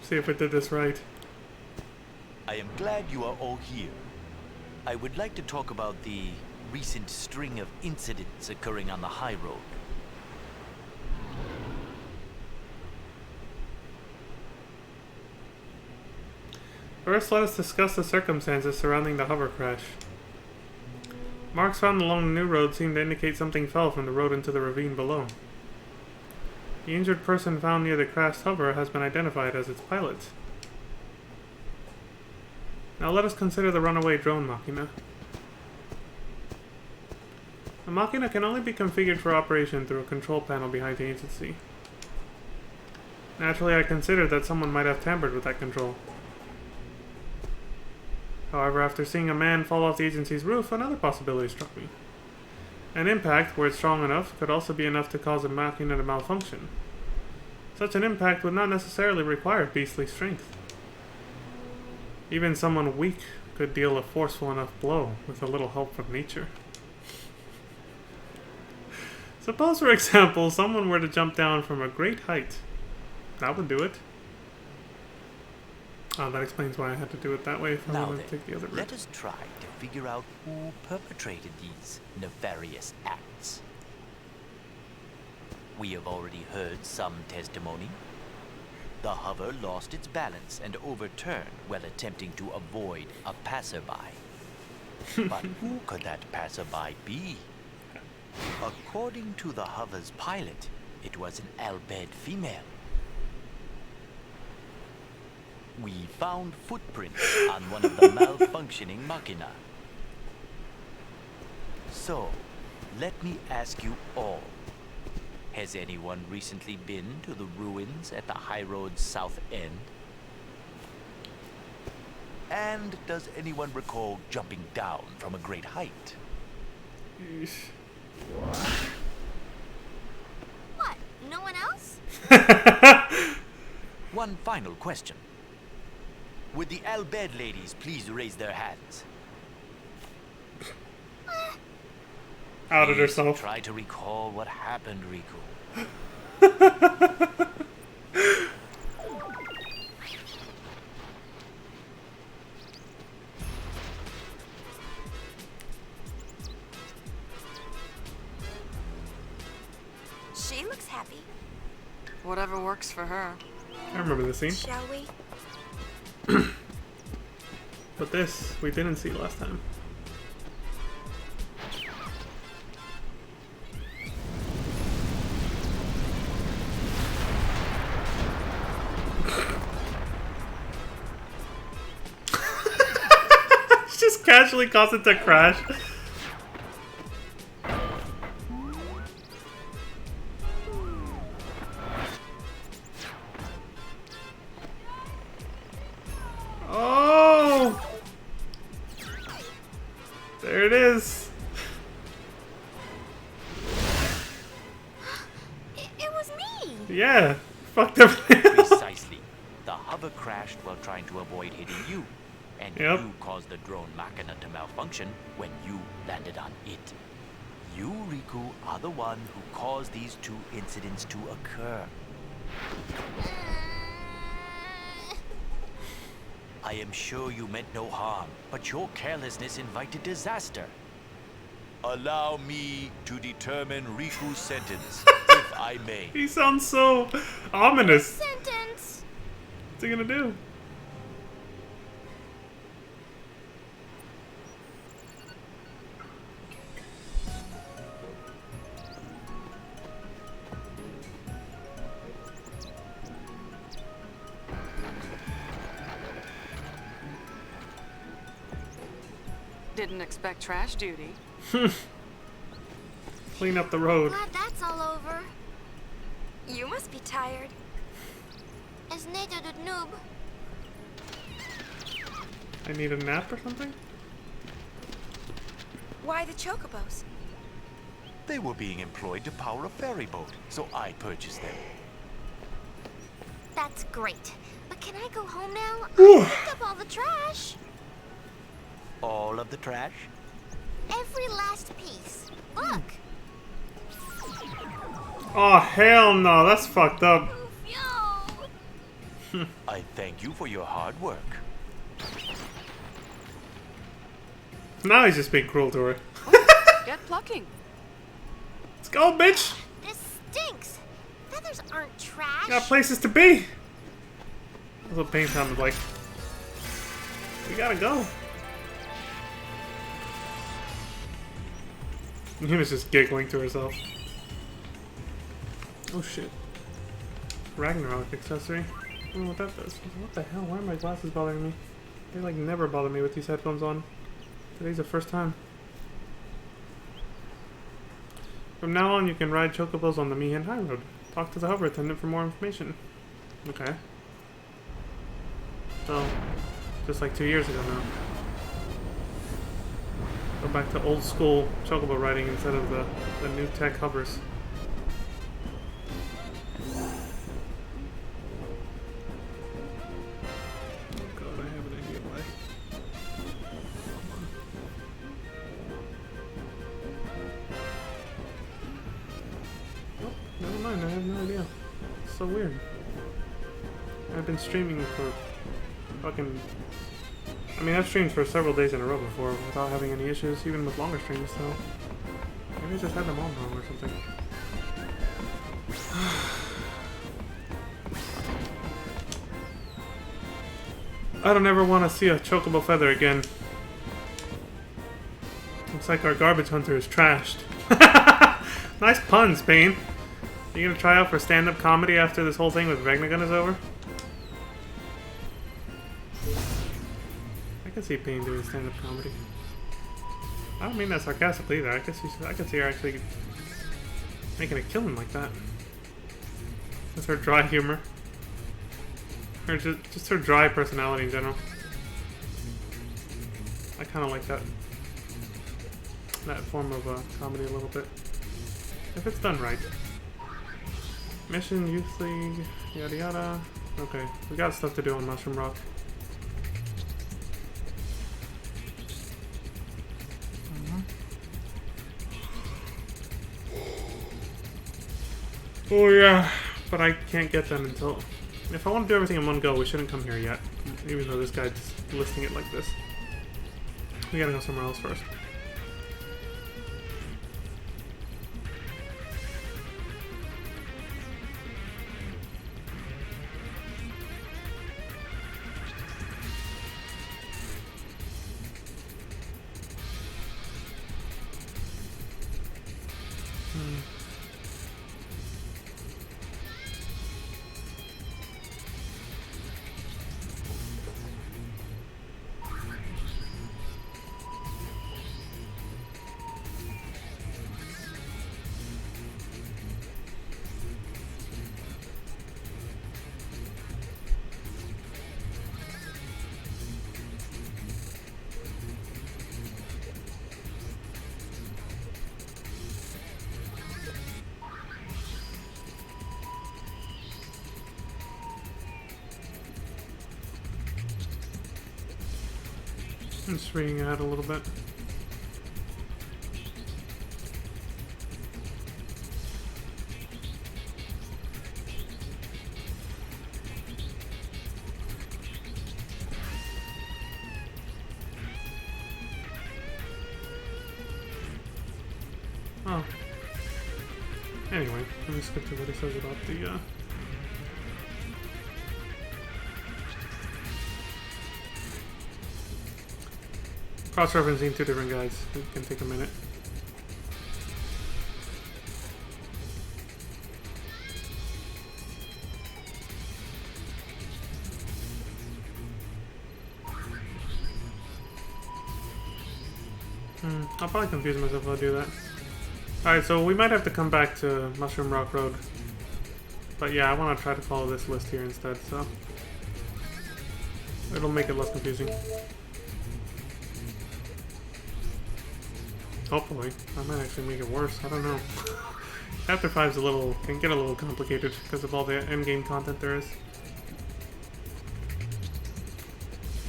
See if I did this right. I am glad you are all here. I would like to talk about the recent string of incidents occurring on the high road. First, let us discuss the circumstances surrounding the hover crash. Marks found along the new road seem to indicate something fell from the road into the ravine below. The injured person found near the crashed hover has been identified as its pilot. Now let us consider the runaway drone Machina. The Machina can only be configured for operation through a control panel behind the agency. Naturally, I considered that someone might have tampered with that control. However, after seeing a man fall off the agency's roof, another possibility struck me. An impact, were it strong enough, could also be enough to cause a Machina to malfunction. Such an impact would not necessarily require beastly strength. Even someone weak could deal a forceful enough blow with a little help from nature. Suppose, for example, someone were to jump down from a great height. That would do it. Oh, that explains why I had to do it that way if I Now wanted to take the other route. let us try to figure out who perpetrated these nefarious acts. We have already heard some testimony. The hover lost its balance and overturned while attempting to avoid a passerby. But who could that passerby be? According to the hover's pilot, it was an Albed female. We found footprints on one of the malfunctioning Machina. So, let me ask you all. Has anyone recently been to the ruins at the high road's south end? And does anyone recall jumping down from a great height? What? No one else? One final question. Would the Albed ladies please raise their hands? Outed Please herself. Try to recall what happened, Riku. She looks happy. Whatever works for her. I remember this scene. Shall we? But this, we didn't see last time. Just casually caused it to crash. Oh! There it is. It was me. Yeah. Fucked everything. Precisely. The hover crashed while trying to avoid hitting you. And Yep. you caused the drone Machina to malfunction when you landed on it. You, Riku, are the one who caused these two incidents to occur. I am sure you meant no harm, but your carelessness invited disaster. Allow me to determine Riku's sentence, if I may. He sounds so ominous. Sentence. What's he gonna do? Didn't expect trash duty. Clean up the road. Glad that's all over. You must be tired. As Nato the noob. I need a nap or something? Why the chocobos? They were being employed to power a ferry boat, so I purchased them. That's great. But can I go home now? I picked up all the trash. All of the trash? Every last piece. Look. Oh, hell no. That's fucked up. Yo. I thank you for your hard work. Now he's just being cruel to her. Get plucking. Let's go, bitch! This stinks. Feathers aren't trash. Got places to be! That's what pain sounded like. We gotta go. Yuna's just giggling to herself. Oh shit. Ragnarok accessory. I don't know what that does. What the hell? Why are my glasses bothering me? They like never bother me with these headphones on. Today's the first time. From now on, you can ride chocobos on the Mihan High Road. Talk to the hover attendant for more information. Okay. So, just like 2 years ago now. Go back to old school chocobo riding instead of the new tech hovers. Oh god, I have an idea why. Oh, never mind, I have no idea. It's so weird. I've been streaming for fucking... I mean, I've streamed for several days in a row before without having any issues, even with longer streams, so... Maybe I just had them all wrong or something. I don't ever want to see a chocobo feather again. Looks like our garbage hunter is trashed. Nice puns, Bane. You gonna try out for stand-up comedy after this whole thing with Vegnagun is over? I can see Payne doing stand-up comedy. I don't mean that sarcastically either. I can see her actually making a killing like that. That's her dry humor. Or just her dry personality in general. I kind of like that form of comedy a little bit. If it's done right. Mission, Youth League, yada yada. Okay, we got stuff to do on Mushroom Rock. Oh yeah, but I can't get them until... If I want to do everything in one go, we shouldn't come here yet. Even though this guy's listing it like this. We gotta go somewhere else first. I'm just reading ahead a little bit. Oh. Anyway, let me skip to what it says about the, cross-referencing two different guides. It can take a minute. I'll probably confuse myself if I do that. Alright, so we might have to come back to Mushroom Rock Road. But yeah, I want to try to follow this list here instead, so... it'll make it less confusing. Hopefully. I might actually make it worse. I don't know. Chapter 5's can get a little complicated because of all the endgame content there is.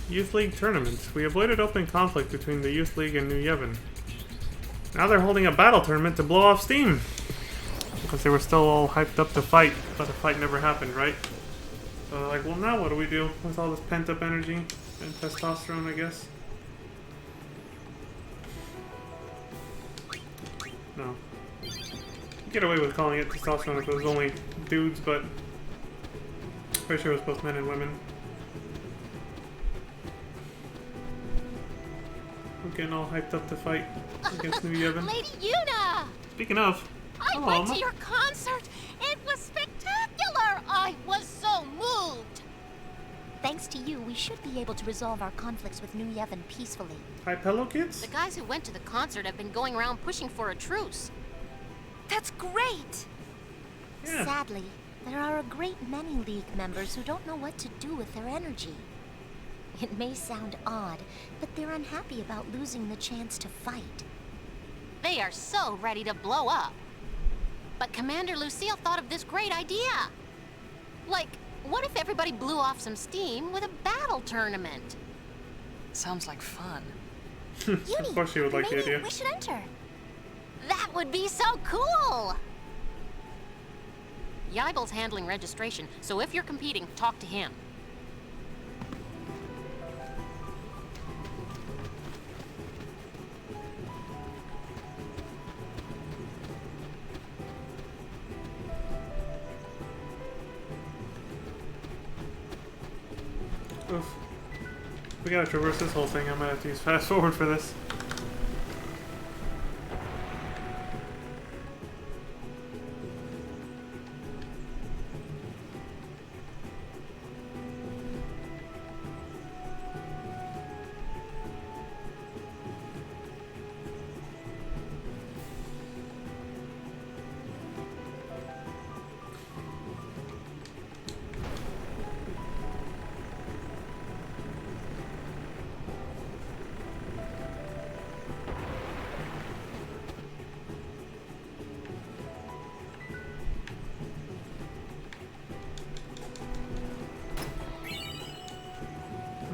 Youth League tournament. We avoided open conflict between the Youth League and New Yevon. Now they're holding a battle tournament to blow off steam. Because they were still all hyped up to fight, but the fight never happened, right? So they're like, well, now what do we do with all this pent-up energy and testosterone, I guess? No. Get away with calling it testosterone if it was only dudes, but pretty sure it was both men and women. We're getting all hyped up to fight against New Yevon. Lady Yuna! Speaking of, I hello, went Alma. to your concert! It was spectacular! I was so moved! Thanks to you, we should be able to resolve our conflicts with New Yevon peacefully. Hi, Pillow Kids? The guys who went to the concert have been going around pushing for a truce. That's great! Yeah. Sadly, there are a great many League members who don't know what to do with their energy. It may sound odd, but they're unhappy about losing the chance to fight. They are so ready to blow up. But Commander Lucille thought of this great idea. Like, what if everybody blew off some steam with a battle tournament? Sounds like fun. Of course she would like the Maybe idea. we should enter. That would be so cool! Yibel's handling registration, so if you're competing, talk to him. Oof. We gotta traverse this whole thing. I might have to use fast forward for this.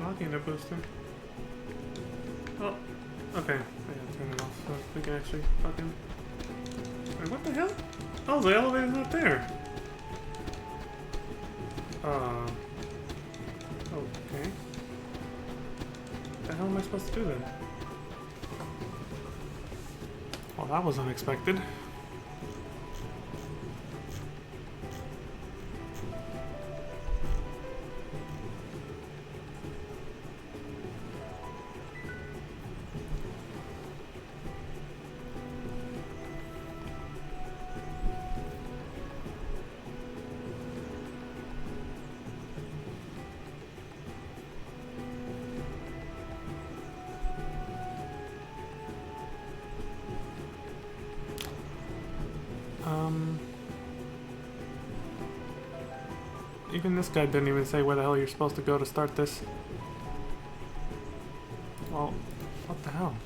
Locking the booster. Oh, okay. I gotta turn it off so we can actually fucking. Wait, what the hell? Oh, the elevator's not there. Okay. What the hell am I supposed to do then? Well, that was unexpected. Even this guy didn't even say where the hell you're supposed to go to start this. Well, what the hell?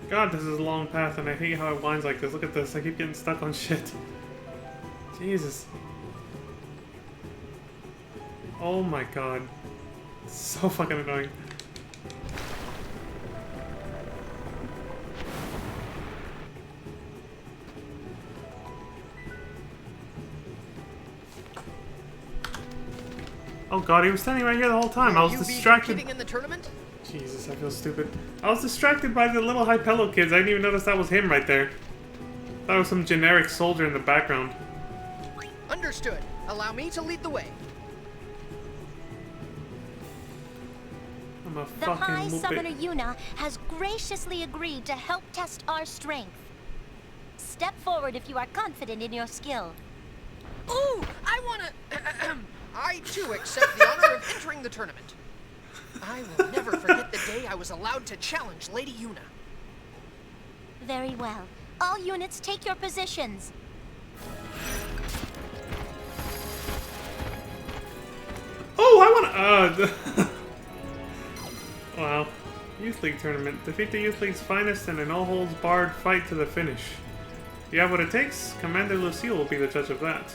God, this is a long path, and I hate how it winds like this. Look at this. I keep getting stuck on shit. Jesus. Oh my god. It's so fucking annoying. Oh god, he was standing right here the whole time. I was distracted. In the tournament? Jesus, I feel stupid. I was distracted by the little Hypello kids. I didn't even notice that was him right there. That was some generic soldier in the background. Understood. Allow me to lead the way. I'm a The fucking High muppet. Summoner Yuna has graciously agreed to help test our strength. Step forward if you are confident in your skill. Ooh, I wanna... I too accept the honor of entering the tournament. I will never forget the day I was allowed to challenge Lady Yuna. Very well. All units take your positions. Oh, I wanna... Wow. Youth League tournament. Defeat the Youth League's finest in an all-holds-barred fight to the finish. You have what it takes? Commander Lucille will be the judge of that.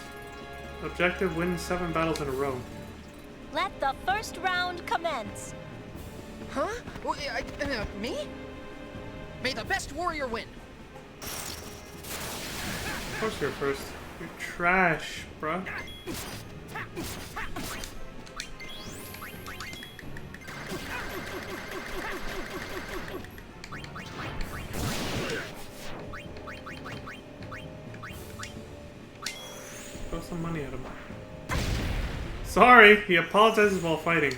Objective: win 7 battles in a row. Let the first round commence. Huh? Well, me? May the best warrior win. Of course you're first. You're trash, bruh. Throw some money at him. Sorry, he apologizes while fighting.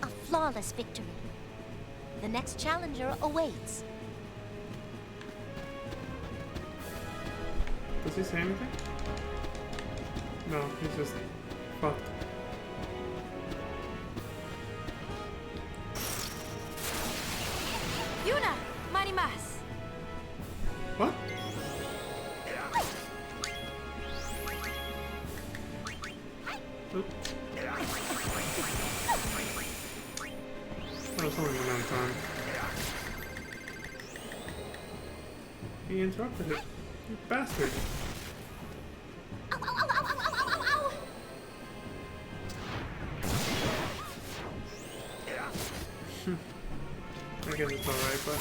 A flawless victory. The next challenger awaits. Does he say anything? No, he's just fucked. Yuna, marimas. What? Oop. That was only one time. He interrupted it. You bastard. I guess it's alright, but...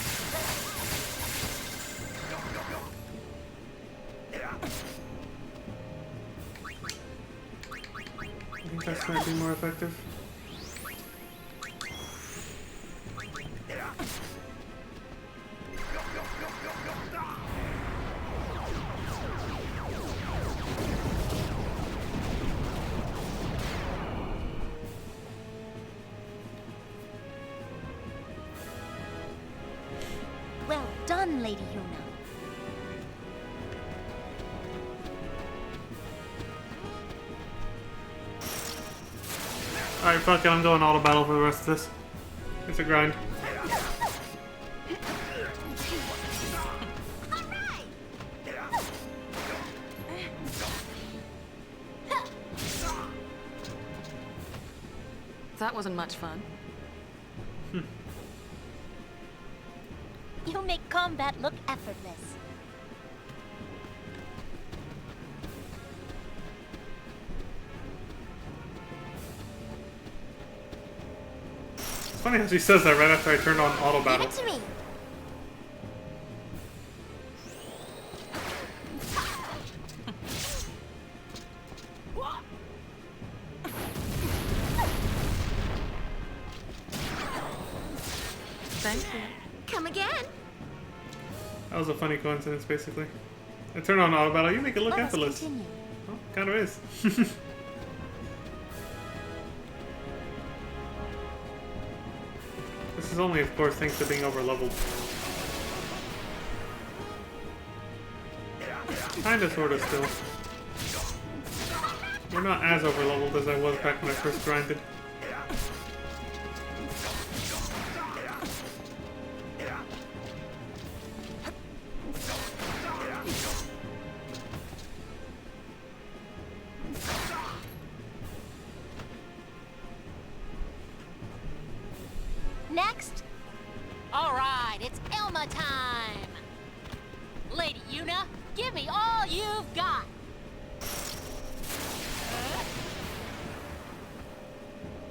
I think that's might be more effective. Well done, Lady Yuna. Alright, fuck it, I'm going auto battle for the rest of this. It's a grind. That wasn't much fun. You make combat look effortless. It's funny how she says that right after I turned on auto battle. Give it to me. Thank you. Come again. That was a funny coincidence, basically. I turned on auto battle, you make it look Let us effortless. continue. Well, kind of is. This is only, of course, thanks to being over-leveled. Kinda, sorta, still. We're not as over-leveled as I was back when I first grinded. Next. All right, it's Elma time. Lady Yuna, give me all you've got.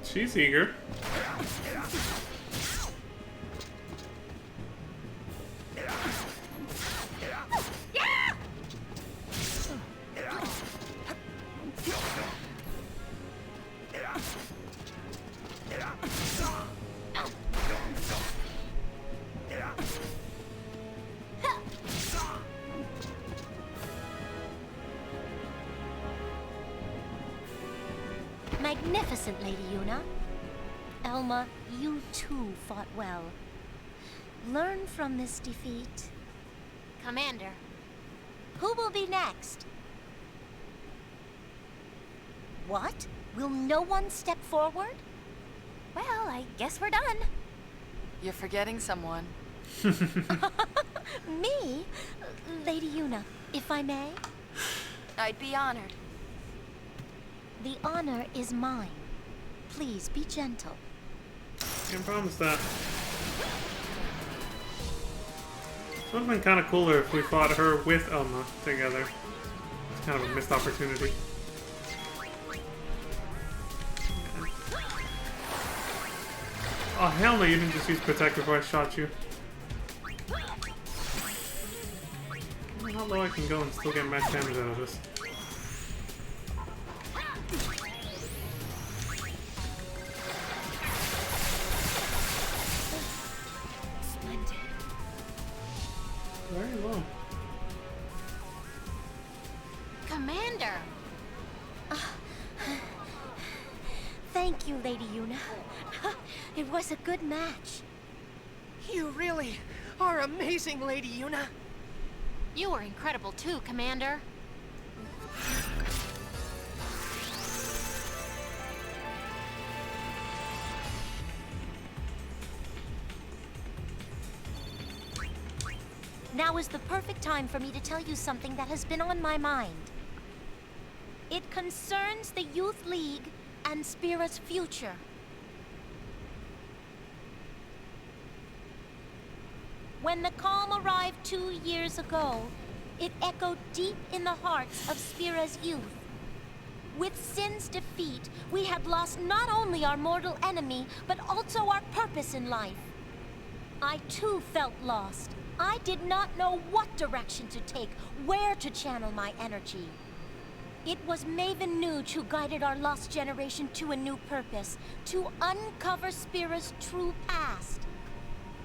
She's eager. Magnificent, Lady Yuna. Elma, you too fought well. Learn from this defeat. Commander, who will be next? What? Will no one step forward? Well, I guess we're done. You're forgetting someone. Me? Lady Una, if I may? I'd be honored. The honor is mine. Please be gentle. Can't promise that. It would have been kind of cooler if we fought her with Elma together. It's kind of a missed opportunity. Oh hell no, you didn't just use Protect before I shot you. I don't know how low I can go and still get max damage out of this. Very low. Commander! Thank you, Lady Una. It was a good match. You really are amazing, Lady Una. You were incredible too, Commander. Now is the perfect time for me to tell you something that has been on my mind. It concerns the Youth League and Spira's future. When the calm arrived 2 years ago, it echoed deep in the hearts of Spira's youth. With Sin's defeat, we had lost not only our mortal enemy, but also our purpose in life. I too felt lost. I did not know what direction to take, where to channel my energy. It was Maven Nuge who guided our lost generation to a new purpose, to uncover Spira's true past.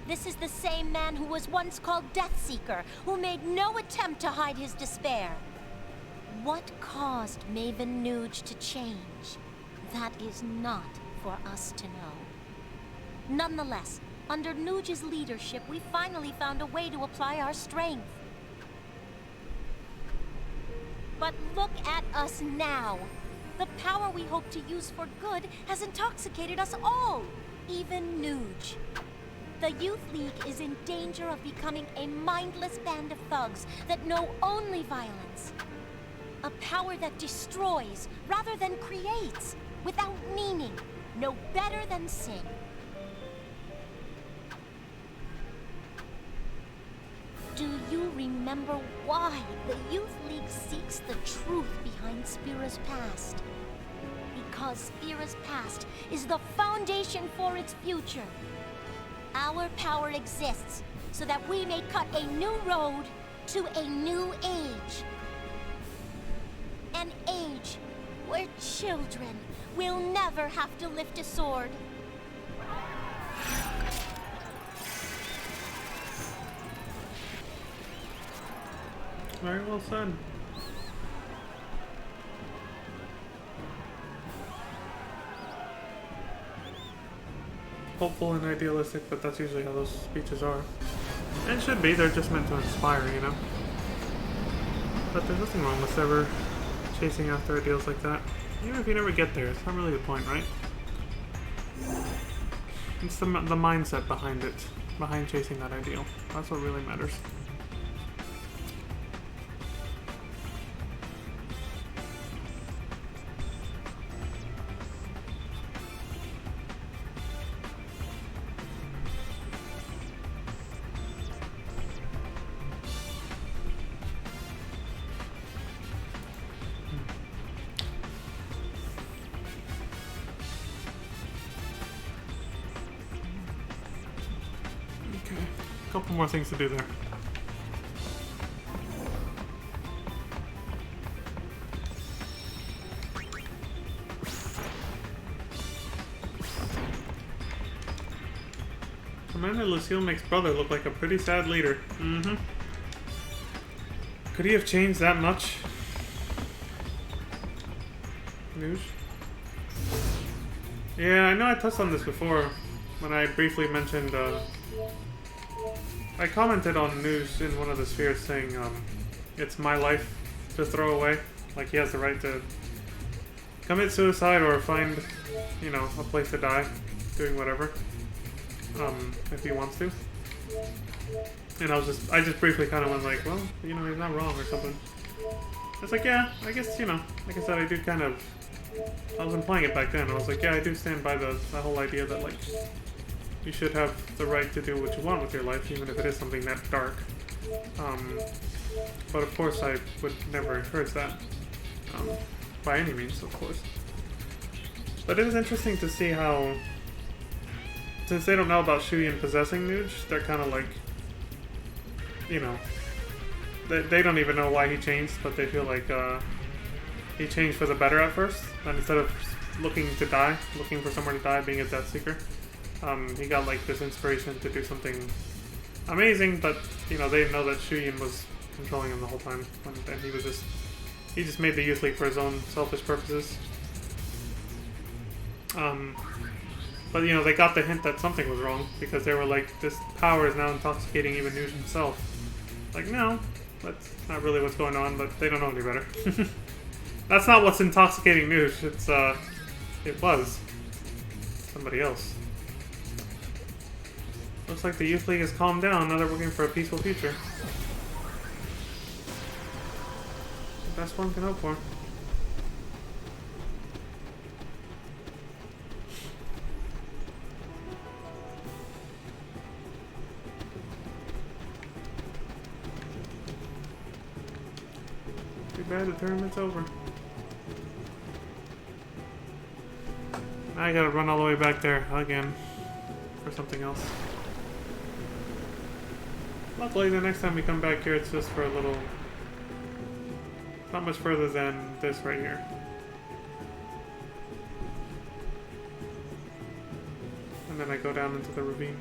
This is the same man who was once called Deathseeker, who made no attempt to hide his despair. What caused Maven Nuge to change? That is not for us to know. Nonetheless, under Nuge's leadership, we finally found a way to apply our strength. But look at us now. The power we hope to use for good has intoxicated us all, even Nuge. The Youth League is in danger of becoming a mindless band of thugs that know only violence. A power that destroys rather than creates, without meaning, no better than sin. Do you remember why the Youth League seeks the truth behind Spira's past? Because Spira's past is the foundation for its future. Our power exists so that we may cut a new road to a new age. An age where children will never have to lift a sword. Very well said. Hopeful and idealistic, but that's usually how those speeches are. And should be, they're just meant to inspire, you know? But there's nothing wrong with ever chasing after ideals like that. Even if you never get there, it's not really the point, right? It's the mindset behind it, behind chasing that ideal. That's what really matters. Couple more things to do there. Commander Lucille makes brother look like a pretty sad leader. Mm-hmm. Could he have changed that much? News? Yeah, I know I touched on this before when I briefly mentioned I commented on news in one of the spheres saying, it's my life to throw away. Like, he has the right to commit suicide or find, you know, a place to die, doing whatever, if he wants to. And I just briefly kind of went like, well, you know, he's not wrong or something. It's like, yeah, I guess, you know, like I said, I do kind of, I wasn't playing it back then. I was like, yeah, I do stand by the whole idea that, like, you should have the right to do what you want with your life, even if it is something that dark. But of course, I would never encourage that, by any means, of course. But it is interesting to see how, since they don't know about Shuyin possessing Nuge, they're kind of like, you know, they don't even know why he changed, but they feel like he changed for the better at first. And instead of looking to die, looking for somewhere to die, being a Death Seeker, he got like this inspiration to do something amazing. But you know, they know that Shuyin was controlling him the whole time, and he just made the Youth League for his own selfish purposes. But you know, they got the hint that something was wrong, because they were like, this power is now intoxicating even Nuge himself. Like, no, that's not really what's going on, but they don't know any better. That's not what's intoxicating Nuge, it was somebody else. Looks like the Youth League has calmed down, now they're working for a peaceful future. The best one can hope for. Too bad the tournament's over. Now I gotta run all the way back there again for something else. Luckily, the next time we come back here, it's just for a little... not much further than this right here. And then I go down into the ravine.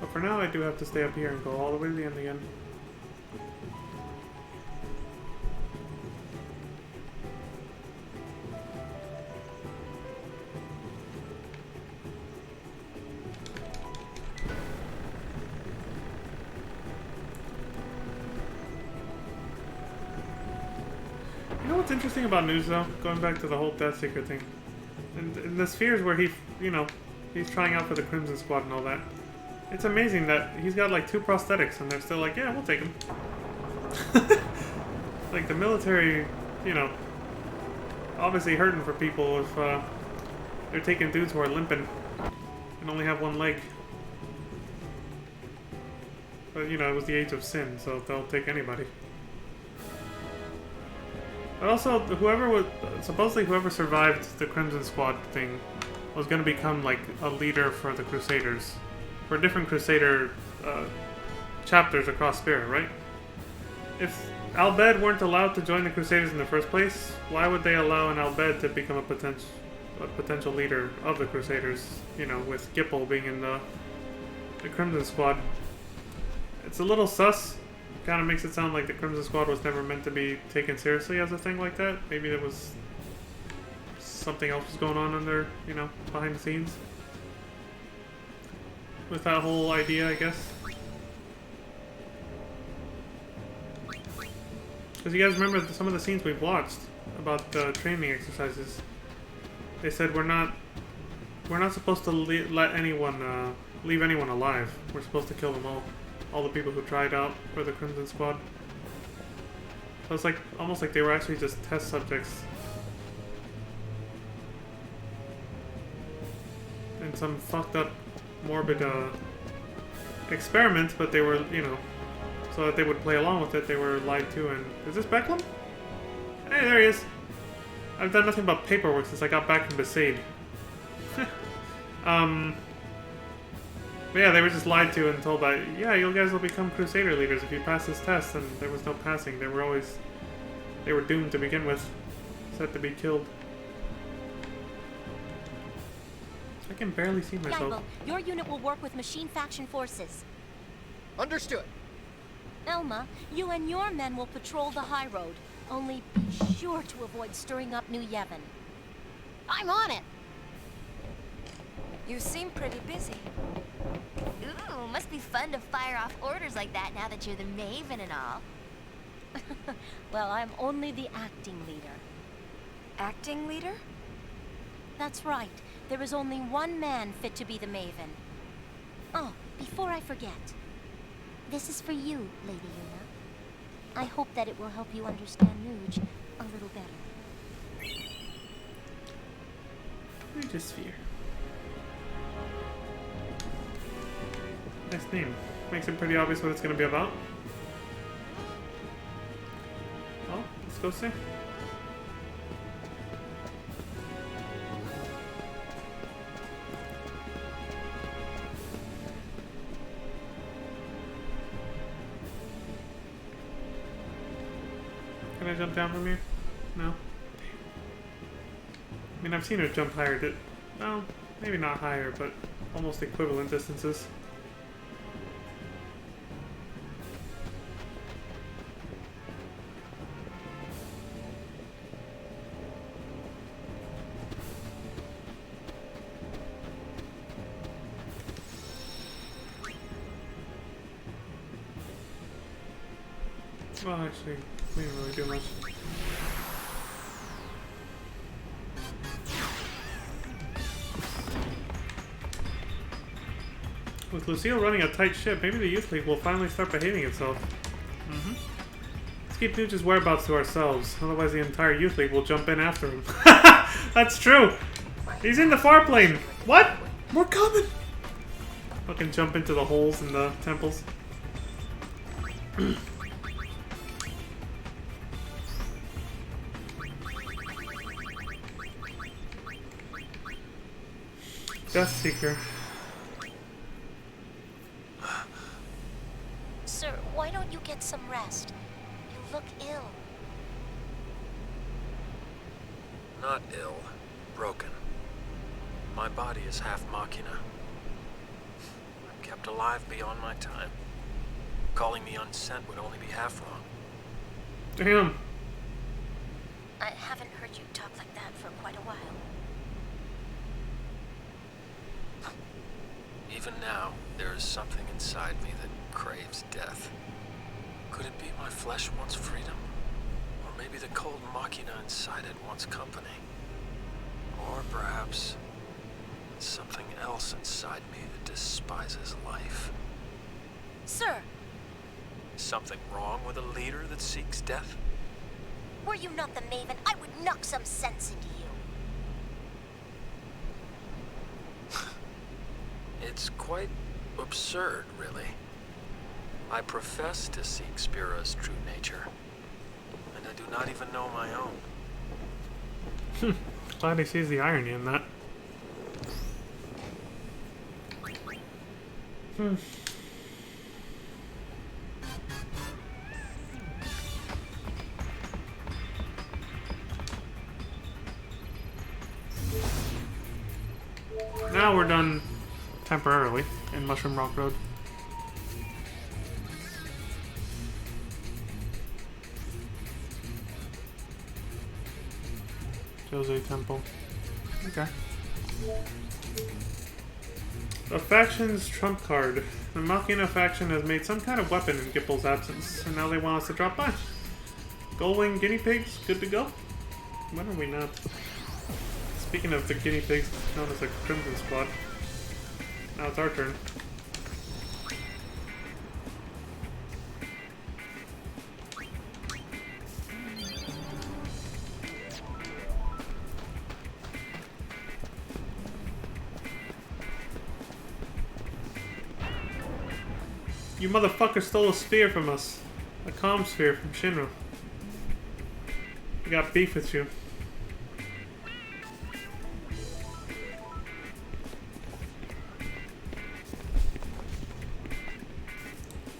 But for now, I do have to stay up here and go all the way to the end again. What's interesting about Nuge, though, going back to the whole Death Seeker thing, and in the spheres where he, you know, he's trying out for the Crimson Squad and all that, it's amazing that he's got like 2 prosthetics and they're still like, yeah, we'll take him. Like the military, you know, obviously hurting for people if they're taking dudes who are limping and only have 1 leg. But you know, it was the age of sin, so they'll take anybody. But also, supposedly whoever survived the Crimson Squad thing was going to become like a leader for the Crusaders, for different Crusader chapters across Spira, right? If Al-Bhed weren't allowed to join the Crusaders in the first place, why would they allow an Al-Bhed to become a potential leader of the Crusaders? You know, with Gipple being in the Crimson Squad. It's a little sus. Kind of makes it sound like the Crimson Squad was never meant to be taken seriously as a thing like that. Maybe there was something else was going on under, you know, behind the scenes with that whole idea, I guess. Because you guys remember some of the scenes we've watched about the training exercises. They said we're not supposed to let anyone leave anyone alive. We're supposed to kill them all the people who tried out for the Crimson Squad. So it's like almost like they were actually just test subjects in some fucked up, morbid experiment, but they were, you know, so that they would play along with it, they were lied to. And is this Becklem? Hey, there he is. I've done nothing but paperwork since I got back from Besaid. But yeah, they were just lied to and told that, yeah, you guys will become Crusader leaders if you pass this test, and there was no passing. They were doomed to begin with, set to be killed. I can barely see myself. Geibel, your unit will work with machine faction forces. Understood. Elma, you and your men will patrol the high road. Only be sure to avoid stirring up New Yevon. I'm on it. You seem pretty busy. Ooh, must be fun to fire off orders like that now that you're the Maven and all. Well, I'm only the acting leader. Acting leader? That's right. There is only one man fit to be the Maven. Oh, before I forget, This is for you, Lady Yuna. I hope that it will help you understand Nuge a little better. Sphere. Nice name. Makes it pretty obvious what it's going to be about. Well, let's go see. Can I jump down from here? No. I mean, I've seen her jump higher. Well, maybe not higher, but almost equivalent distances. Well, actually, we didn't really do much. With Lucille running a tight ship, maybe the Youth League will finally start behaving itself. Let's keep Nuge's whereabouts to ourselves, otherwise the entire Youth League will jump in after him. That's true! He's in the far plane! What? We're coming! Fucking jump into the holes in the temples. Death Seeker. Sir, why don't you get some rest? You look ill. Not ill. Broken. My body is half machina. I'm kept alive beyond my time. Calling me unsent would only be half wrong. Damn. I haven't heard you talk like that for quite a while. Even now, there is something inside me that craves death. Could it be my flesh wants freedom? Or maybe the cold machina inside it wants company? Or perhaps something else inside me that despises life? Sir! Something wrong with a leader that seeks death? Were you not the Maven, I would knock some sense into you. It's quite absurd, really. I profess to seek Spira's true nature, and I do not even know my own. Glad he sees the irony in that. Now we're done temporarily in Mushroom Rock Road. Jose Temple. Okay. The faction's trump card. The Machina faction has made some kind of weapon in Gippel's absence, and now they want us to drop by. Gullwing guinea pigs, good to go? When are we not? Speaking of the guinea pigs known as the Crimson Squad, now it's our turn. You motherfucker stole a sphere from us. A comm sphere from Shinra. We got beef with you.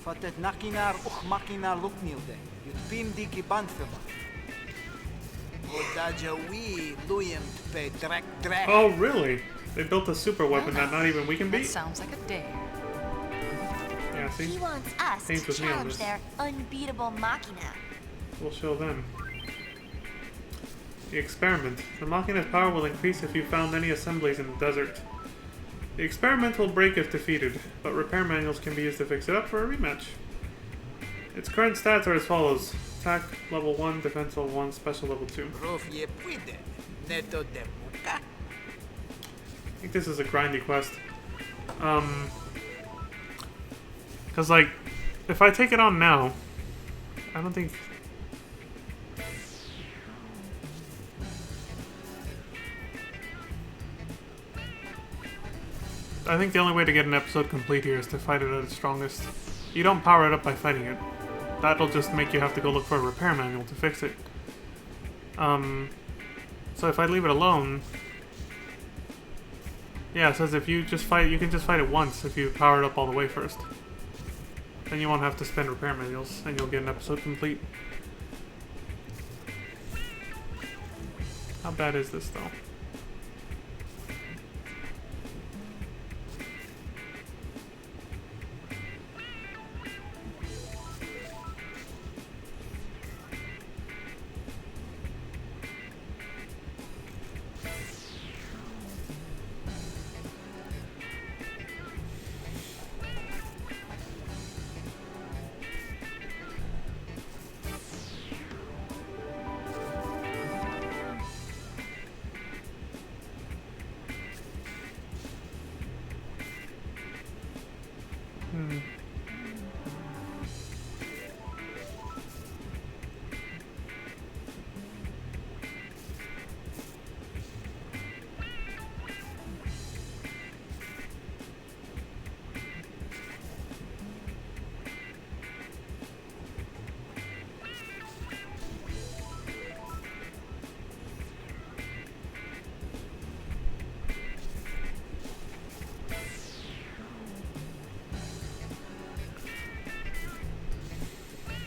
Fatet nakinar och makina luknilde. Yutbim diki banthema. Odaja we luyent pe drek. Oh, really? They built a super weapon that not even we can beat? That sounds like a dare. Yeah, see? He wants us Pains to with me on challenge this. their unbeatable machina. We'll show them. The experiment. The Machina's power will increase if you found any assemblies in the desert. The experiment will break if defeated, but repair manuals can be used to fix it up for a rematch. Its current stats are as follows. Attack level 1, defense level 1, special level 2. I think this is a grindy quest. Cause like, if I take it on now, I don't think... I think the only way to get an episode complete here is to fight it at its strongest. You don't power it up by fighting it. That'll just make you have to go look for a repair manual to fix it. So if I leave it alone... Yeah, it says if you just fight, you can just fight it once if you power it up all the way first. Then you won't have to spend repair manuals, and you'll get an episode complete. How bad is this, though?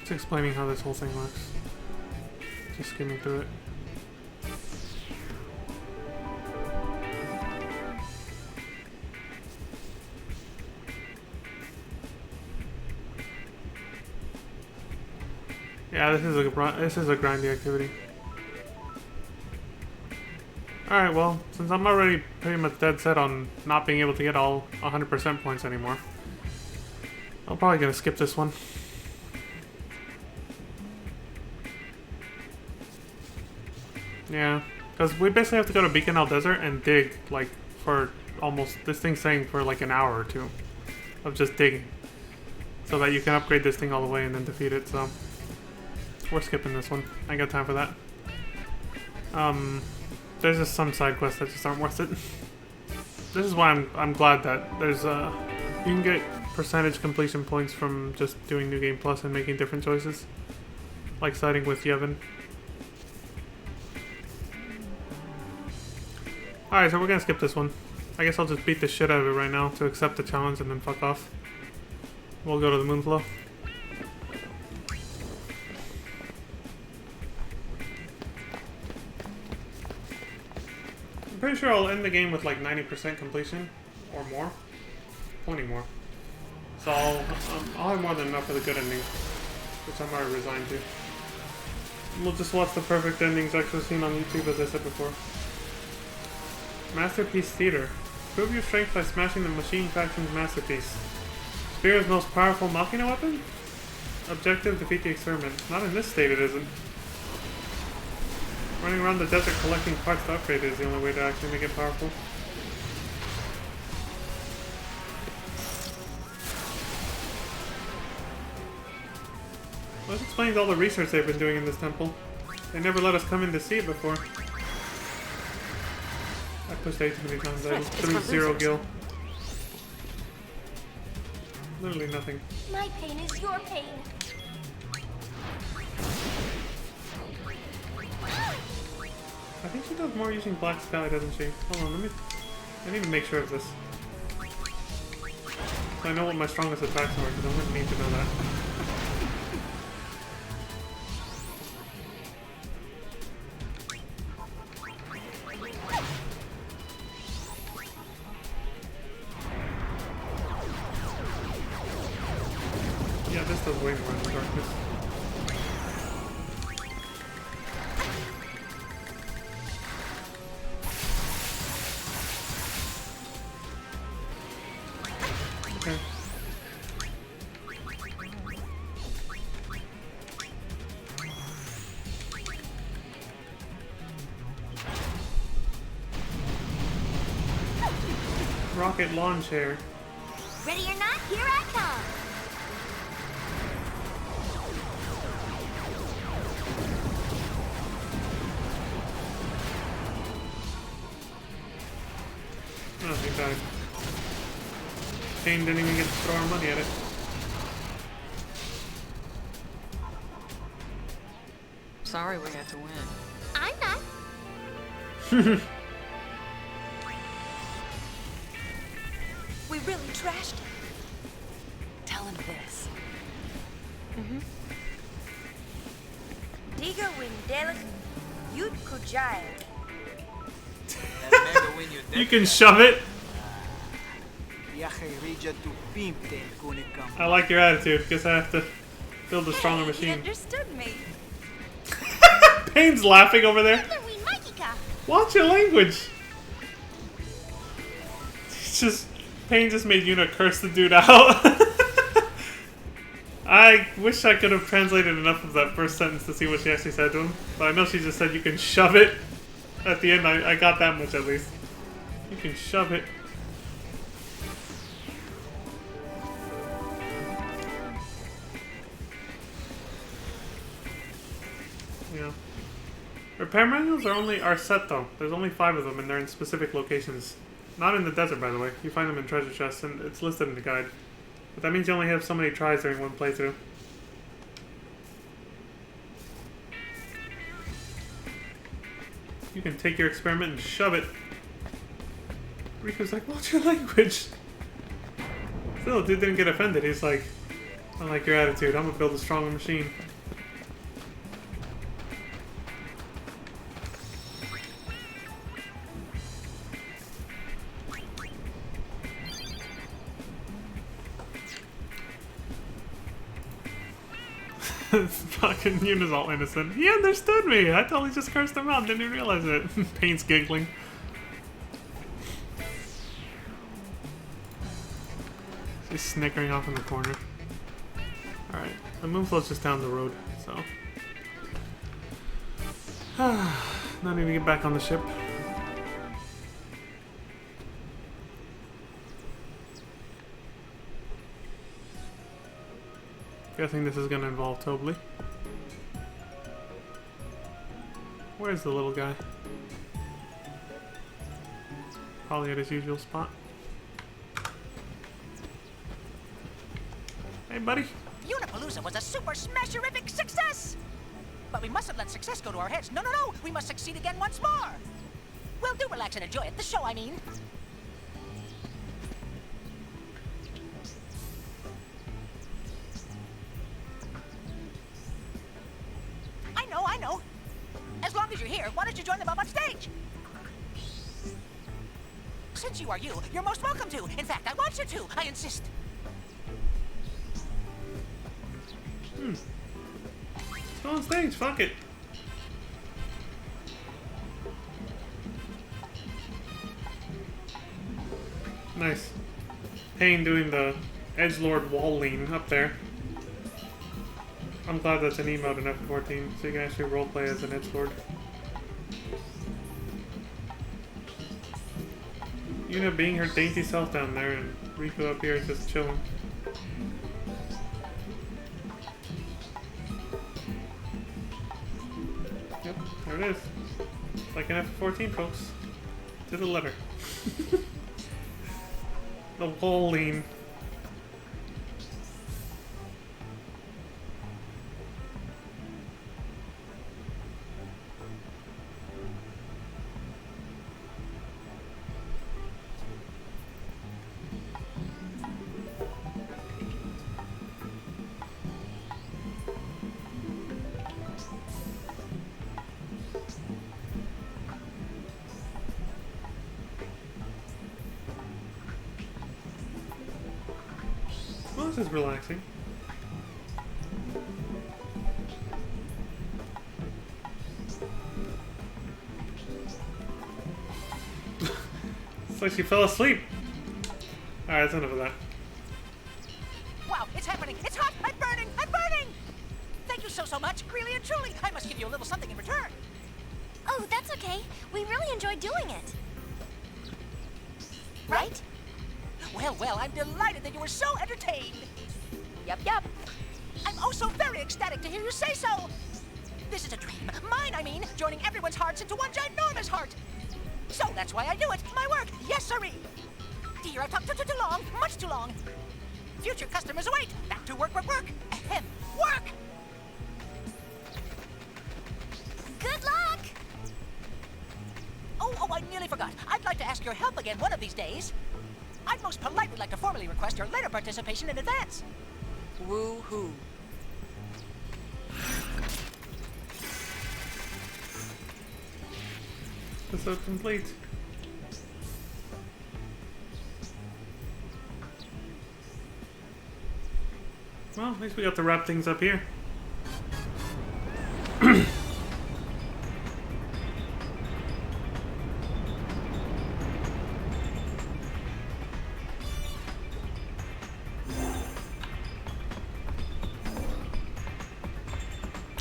It's explaining how this whole thing works. Just skimming through it. Yeah, this is a grindy activity. Alright, well, since I'm already pretty much dead set on not being able to get all 100% points anymore, I'm probably gonna skip this one. Yeah, because we basically have to go to Beacon Isle Desert and dig, like, for almost, this thing's saying for like an hour or two of just digging. So that you can upgrade this thing all the way and then defeat it, so we're skipping this one. I ain't got time for that. There's just some side quests that just aren't worth it. This is why I'm glad that there's you can get percentage completion points from just doing New Game Plus and making different choices. Like siding with Yevon. Alright, so we're gonna skip this one. I guess I'll just beat the shit out of it right now to accept the challenge and then fuck off. We'll go to the Moonflow. I'm pretty sure I'll end the game with like 90% completion or more. Plenty more. So I'll have more than enough for the good ending, which I'm already resigned to. And we'll just watch the perfect endings actually seen on YouTube, as I said before. Masterpiece Theater. Prove your strength by smashing the Machine Faction's masterpiece. Spear's most powerful Machina weapon? Objective, defeat the experiment. Not in this state it isn't. Running around the desert collecting parts to upgrade it is the only way to actually make it powerful. Well, this explains all the research they've been doing in this temple. They never let us come in to see it before. I pushed A too many times. I threw 0 gil. Literally nothing. My pain is your pain. I think she does more using Black Sky, doesn't she? Hold on, I need to make sure of this. So I know what my strongest attacks are, because I'm going to need to know that. Yeah, this does way more in the darkness. Okay. Rocket lawn chair. Ready or not, here I come. Oh, he died. Kane didn't even get to throw our money at it. Sorry we had to win. I'm not. We really trashed it. Tell him this. Diga Windelik Yut Kujai. You can shove it. I like your attitude. Guess I have to build a stronger He machine. understood me. Payne's laughing over there. Watch your language. It's just Payne just made Yuna curse the dude out. I wish I could have translated enough of that first sentence to see what she actually said to him. But I know she just said you can shove it. At the end, I got that much at least. You can shove it. Yeah. Repair manuals are set though. There's only 5 of them and they're in specific locations. Not in the desert, by the way. You find them in treasure chests and it's listed in the guide. But that means you only have so many tries during one playthrough. You can take your experiment and shove it. Riku's like, what's your language? Still, dude didn't get offended. He's like, I like your attitude. I'm gonna build a stronger machine. Fucking Yuna's all innocent. He understood me. I totally just cursed him out. Didn't even realize it. Payne's giggling. She's snickering off in the corner. Alright. The Moonflow's just down the road, so. Now I need to get back on the ship. Guessing this is gonna involve Tobley. Where's the little guy? Probably at his usual spot. Hey, buddy. Unipalooza was a super smasherific success! But we mustn't let success go to our heads. No, no, no! We must succeed again once more! Well, do relax and enjoy it. The show, I mean. I know. As long as you're here, why don't you join them up on stage? Since you are you're most welcome to. In fact, I want you to. I insist. Let's go on stage. Fuck it. Nice. Payne doing the edgelord wall lean up there. I'm glad that's an emote in F14, so you can actually roleplay as an edgelord. Yuna being her dainty self down there, and Riku up here just chilling. Yep, there it is. Like an F14, folks. To the letter. The wall lean. Well, this is relaxing. It's like she fell asleep. Alright, that's enough of that. Wow, it's happening. It's hot. I'm burning. I'm burning. Thank you so much. Really and truly. I must give you a little something in return. Oh, that's okay. We really enjoyed doing it. Right? Well, I'm delighted that you were so entertained. Yup. I'm oh so very ecstatic to hear you say so. This is a dream. Mine, I mean, joining everyone's hearts into one ginormous heart. So that's why I do it. My work. Yes, sirree. dear, I've talked too long. Much too long. Future customers await. Back to work. Ahem. Work! Good luck! Oh, I nearly forgot. I'd like to ask your help again one of these days. I'd most politely like to formally request your later participation in advance. Woo-hoo. Episode complete. Well, at least we got to wrap things up here.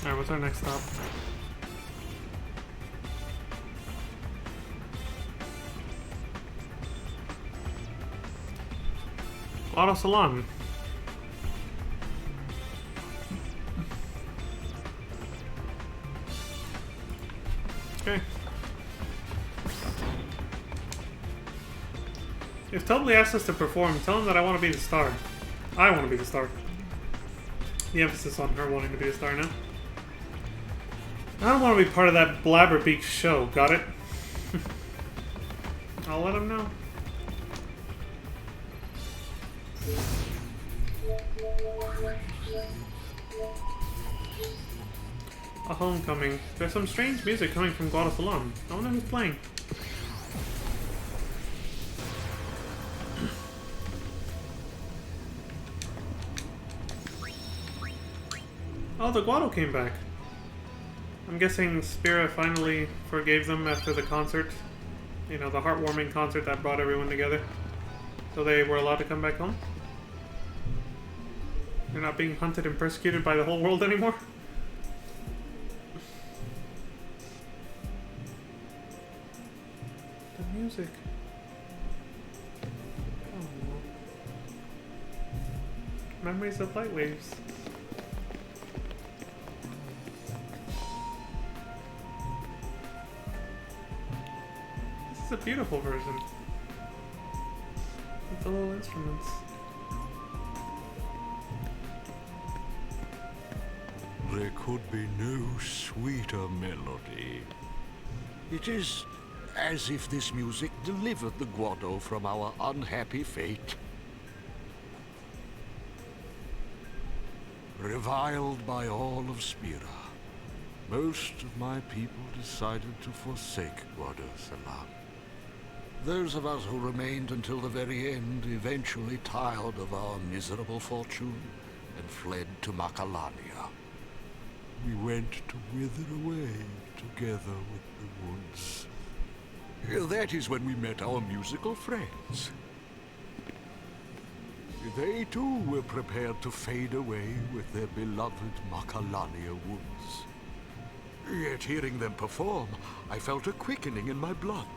Alright, what's our next stop? Auto Salon. Okay. If Totally asks us to perform, tell him that I want to be the star. I want to be the star. The emphasis on her wanting to be the star now. I don't want to be part of that Blabberbeak show, got it? I'll let him know. A homecoming. There's some strange music coming from Guadalajara. I wonder who's playing. Oh, the Guado came back. I'm guessing Spira finally forgave them after the concert. You know, the heartwarming concert that brought everyone together. So they were allowed to come back home. They're not being hunted and persecuted by the whole world anymore. The music. Oh. Memories of light waves. This is a beautiful version. With the little instruments. There could be no sweeter melody. It is as if this music delivered the Guado from our unhappy fate. Reviled by all of Spira, most of my people decided to forsake Guadalajara. Those of us who remained until the very end eventually tired of our miserable fortune and fled to Macalania. We went to wither away together with the woods. That is when we met our musical friends. They too were prepared to fade away with their beloved Macalania woods. Yet hearing them perform, I felt a quickening in my blood.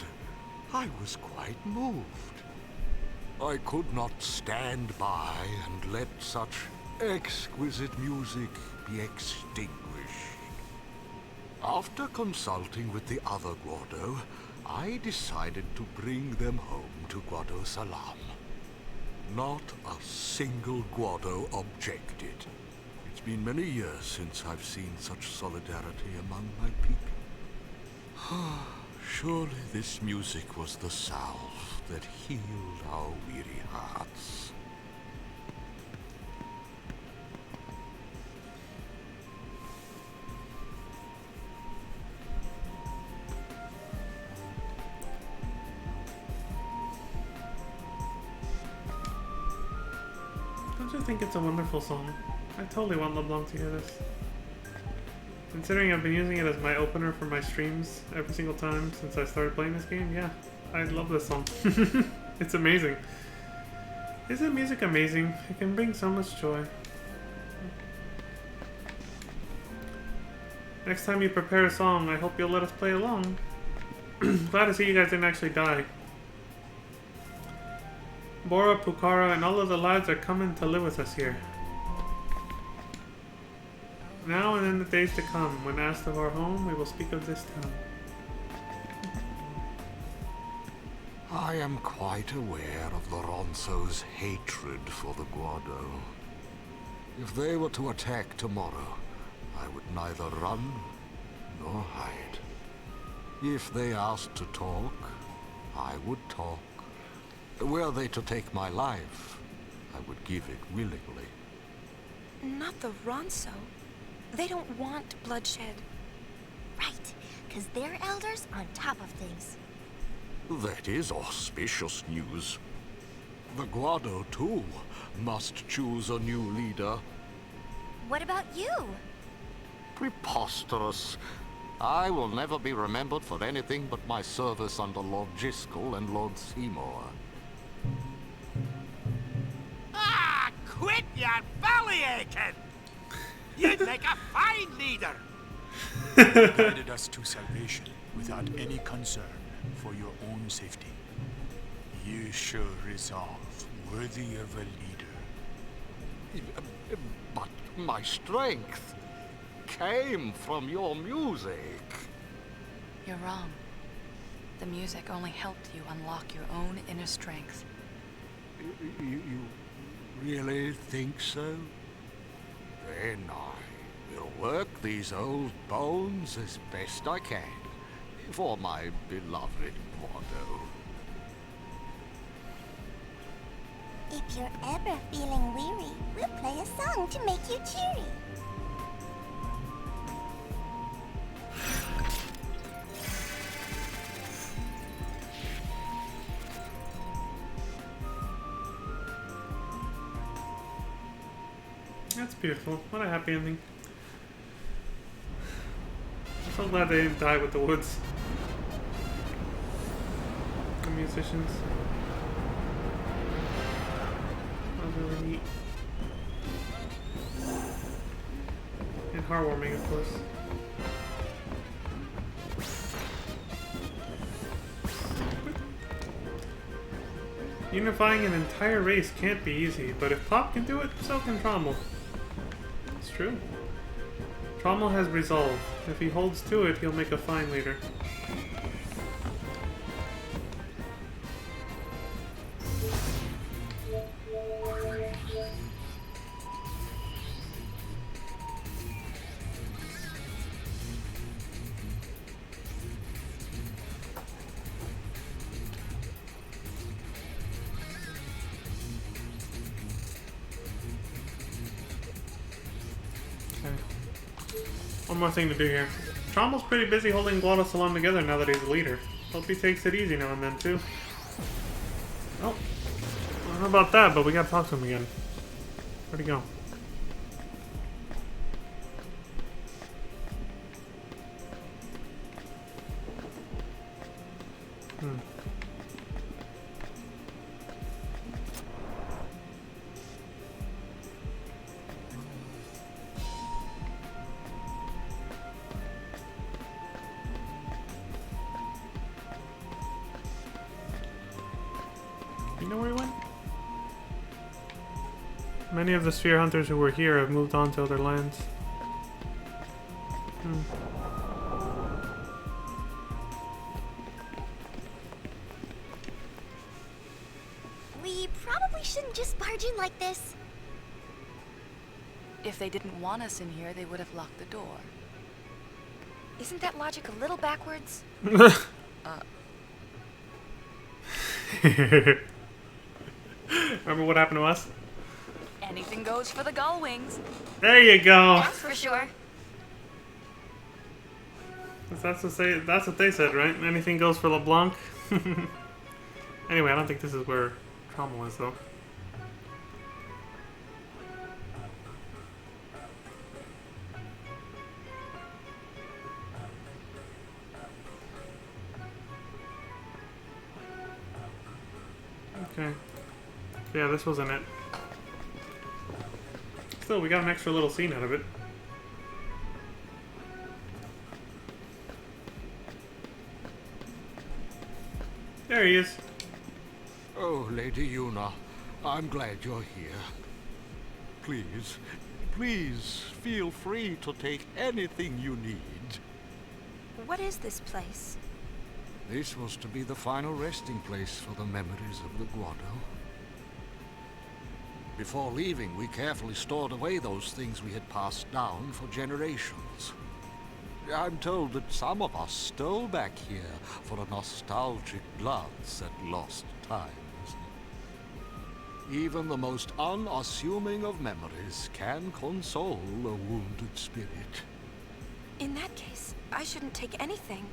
I was quite moved. I could not stand by and let such exquisite music be extinguished. After consulting with the other Guado, I decided to bring them home to Guado Salam. Not a single Guado objected. It's been many years since I've seen such solidarity among my people. Surely this music was the salve that healed our weary hearts. Don't you think it's a wonderful song? I totally want LeBlanc to hear this. Considering I've been using it as my opener for my streams every single time since I started playing this game, yeah, I love this song. It's amazing. Isn't music amazing? It can bring so much joy. Next time you prepare a song, I hope you'll let us play along. Glad to see you guys didn't actually die. Bora, Pukara, and all of the lads are coming to live with us here. Now and in the days to come, when asked of our home, we will speak of this town. I am quite aware of the Ronso's hatred for the Guado. If they were to attack tomorrow, I would neither run nor hide. If they asked to talk, I would talk. Were they to take my life, I would give it willingly. Not the Ronso. They don't want bloodshed. Right, because they're elders on top of things. That is auspicious news. The Guado, too, must choose a new leader. What about you? Preposterous. I will never be remembered for anything but my service under Lord Jiskel and Lord Seymour. Ah, quit your belly aching! You'd make a fine leader! You guided us to salvation without any concern for your own safety. You show resolve worthy of a leader. But my strength came from your music. You're wrong. The music only helped you unlock your own inner strength. You really think so? Then I will work these old bones as best I can for my beloved Guado. If you're ever feeling weary, we'll play a song to make you cheery. That's beautiful. What a happy ending. I'm so glad they didn't die with the woods. The musicians. That was really neat. And heartwarming, of course. Unifying an entire race can't be easy, but if Pop can do it, so can Trommel. It's true. Trommel has resolve. If he holds to it, he'll make a fine leader. One more thing to do here. Trommel's pretty busy holding Guadasalam together now that he's a leader. Hope he takes it easy now and then, too. Oh. I don't know about that, but we gotta talk to him again. Where'd he go? You know where he went? Many of the sphere hunters who were here have moved on to other lands. We probably shouldn't just barge in like this. If they didn't want us in here, they would have locked the door. Isn't that logic a little backwards? Remember what happened to us? Anything goes for the gull wings. There you go. That's for sure. That's what they said, right? Anything goes for LeBlanc. Anyway, I don't think this is where Trommel is, though. Okay. Yeah, this wasn't it. Still, we got an extra little scene out of it. There he is. Oh, Lady Yuna, I'm glad you're here. Please, please feel free to take anything you need. What is this place? This was to be the final resting place for the memories of the Guado. Before leaving, we carefully stored away those things we had passed down for generations. I'm told that some of us stole back here for a nostalgic glance at lost times. Even the most unassuming of memories can console a wounded spirit. In that case, I shouldn't take anything.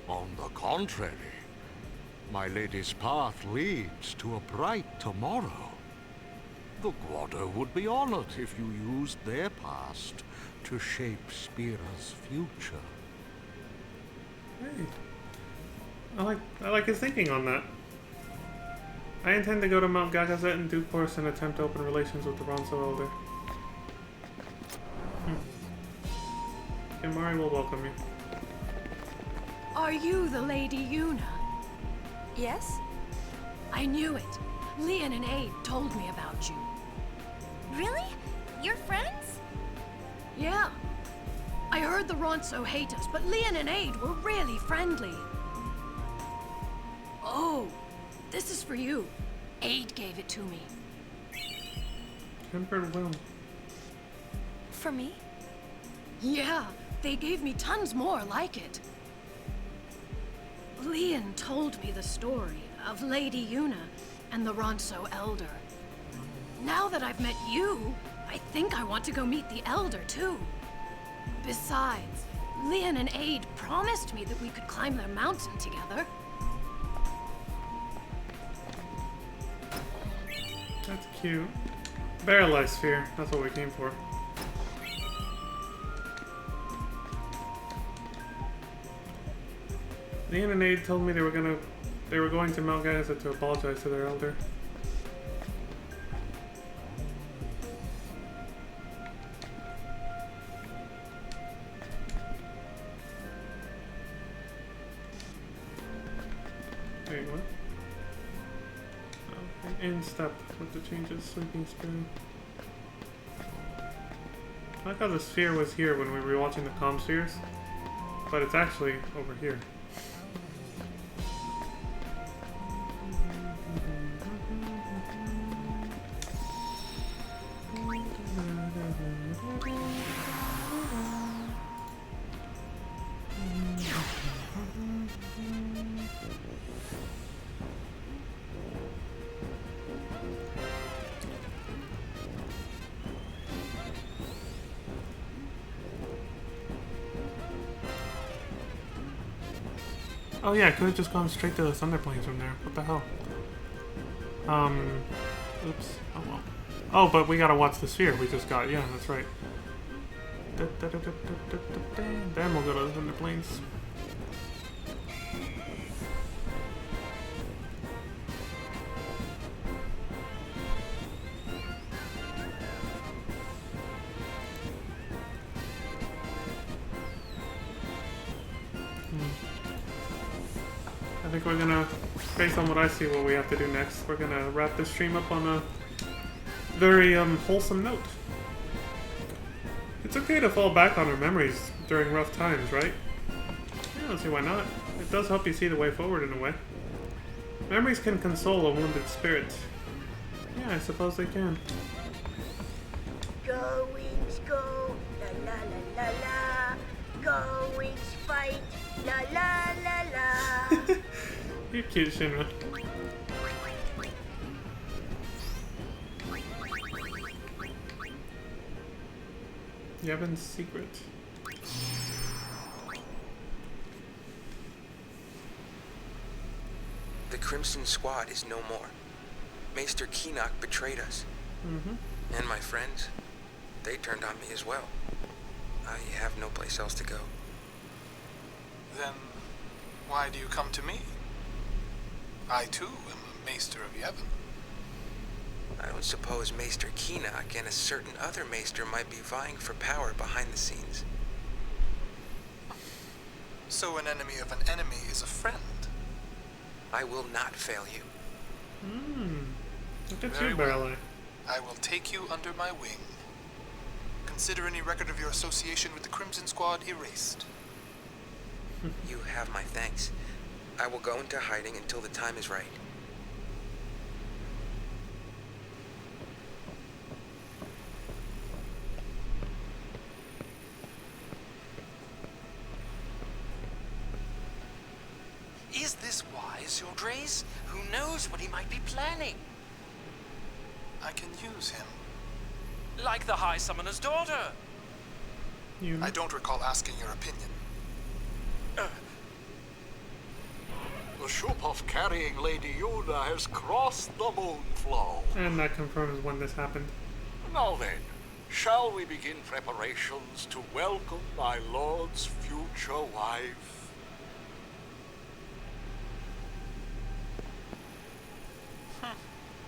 On the contrary, my lady's path leads to a bright tomorrow. The Guado would be honored if you used their past to shape Spira's future. Hey. I like his thinking on that. I intend to go to Mount Gagazet in due course and attempt to open relations with the Ronso Elder. Kimari will welcome you. Are you the Lady Yuna? Yes? I knew it. Leon and Aid told me about you. Really? You're friends? Yeah. I heard the Ronso hate us, but Leon and Aid were really friendly. Oh, this is for you. Aid gave it to me. Tempered will. For me? Yeah, they gave me tons more like it. Leon told me the story of Lady Yuna and the Ronso Elder. Now that I've met you, I think I want to go meet the Elder too. Besides, Leon and Aid promised me that we could climb their mountain together. That's cute. Barrel sphere. That's what we came for. Leon and Aid told me they were going to Mount Gagazet to apologize to their elder. Wait, what? Okay, in step with the changes, sweeping spin. I like how the sphere was here when we were watching the comm spheres, but it's actually over here. Oh yeah, I could have just gone straight to the Thunder Plains from there. What the hell? Oops. Oh well. Oh, but we gotta watch the sphere we just got. Yeah, that's right. Then we'll go to the Thunder Plains. I think we're gonna, based on what I see, what we have to do next, we're gonna wrap this stream up on a very wholesome note. It's okay to fall back on our memories during rough times, right? I don't see why not. It does help you see the way forward in a way. Memories can console a wounded spirit. Yeah, I suppose they can. Go wings go, la la la la la. Go wings fight, la la la la. You're cute, Shinra. Yevon's secret. The Crimson Squad is no more. Maester Keenock betrayed us. And my friends, they turned on me as well. I have no place else to go. Then, why do you come to me? I too am a Maester of Yevon. I don't suppose Maester Keenock and a certain other Maester might be vying for power behind the scenes. So an enemy of an enemy is a friend. I will not fail you. Look at Very you, well. Barley. I will take you under my wing. Consider any record of your association with the Crimson Squad erased. You have my thanks. I will go into hiding until the time is right. Is this wise, your grace? Who knows what he might be planning? I can use him. Like the High Summoner's daughter. I don't recall asking your opinion. The ship of carrying Lady Yuna has crossed the moonflow. And that confirms when this happened. Now then, shall we begin preparations to welcome my lord's future wife?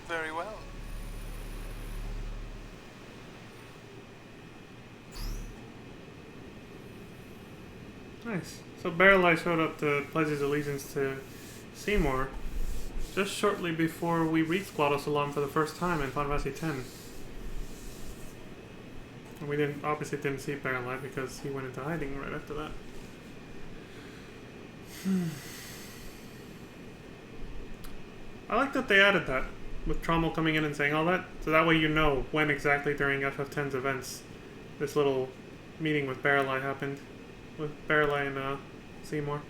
Very well. Nice. So Barreleye showed up to pledge his allegiance to Seymour just shortly before we reached Guadalsalom for the first time in Final Fantasy X. And we obviously didn't see Barreleye because he went into hiding right after that. I like that they added that, with Trommel coming in and saying all that, so that way you know when exactly during FF10's events this little meeting with Barreleye happened, with Barreleye and Seymour.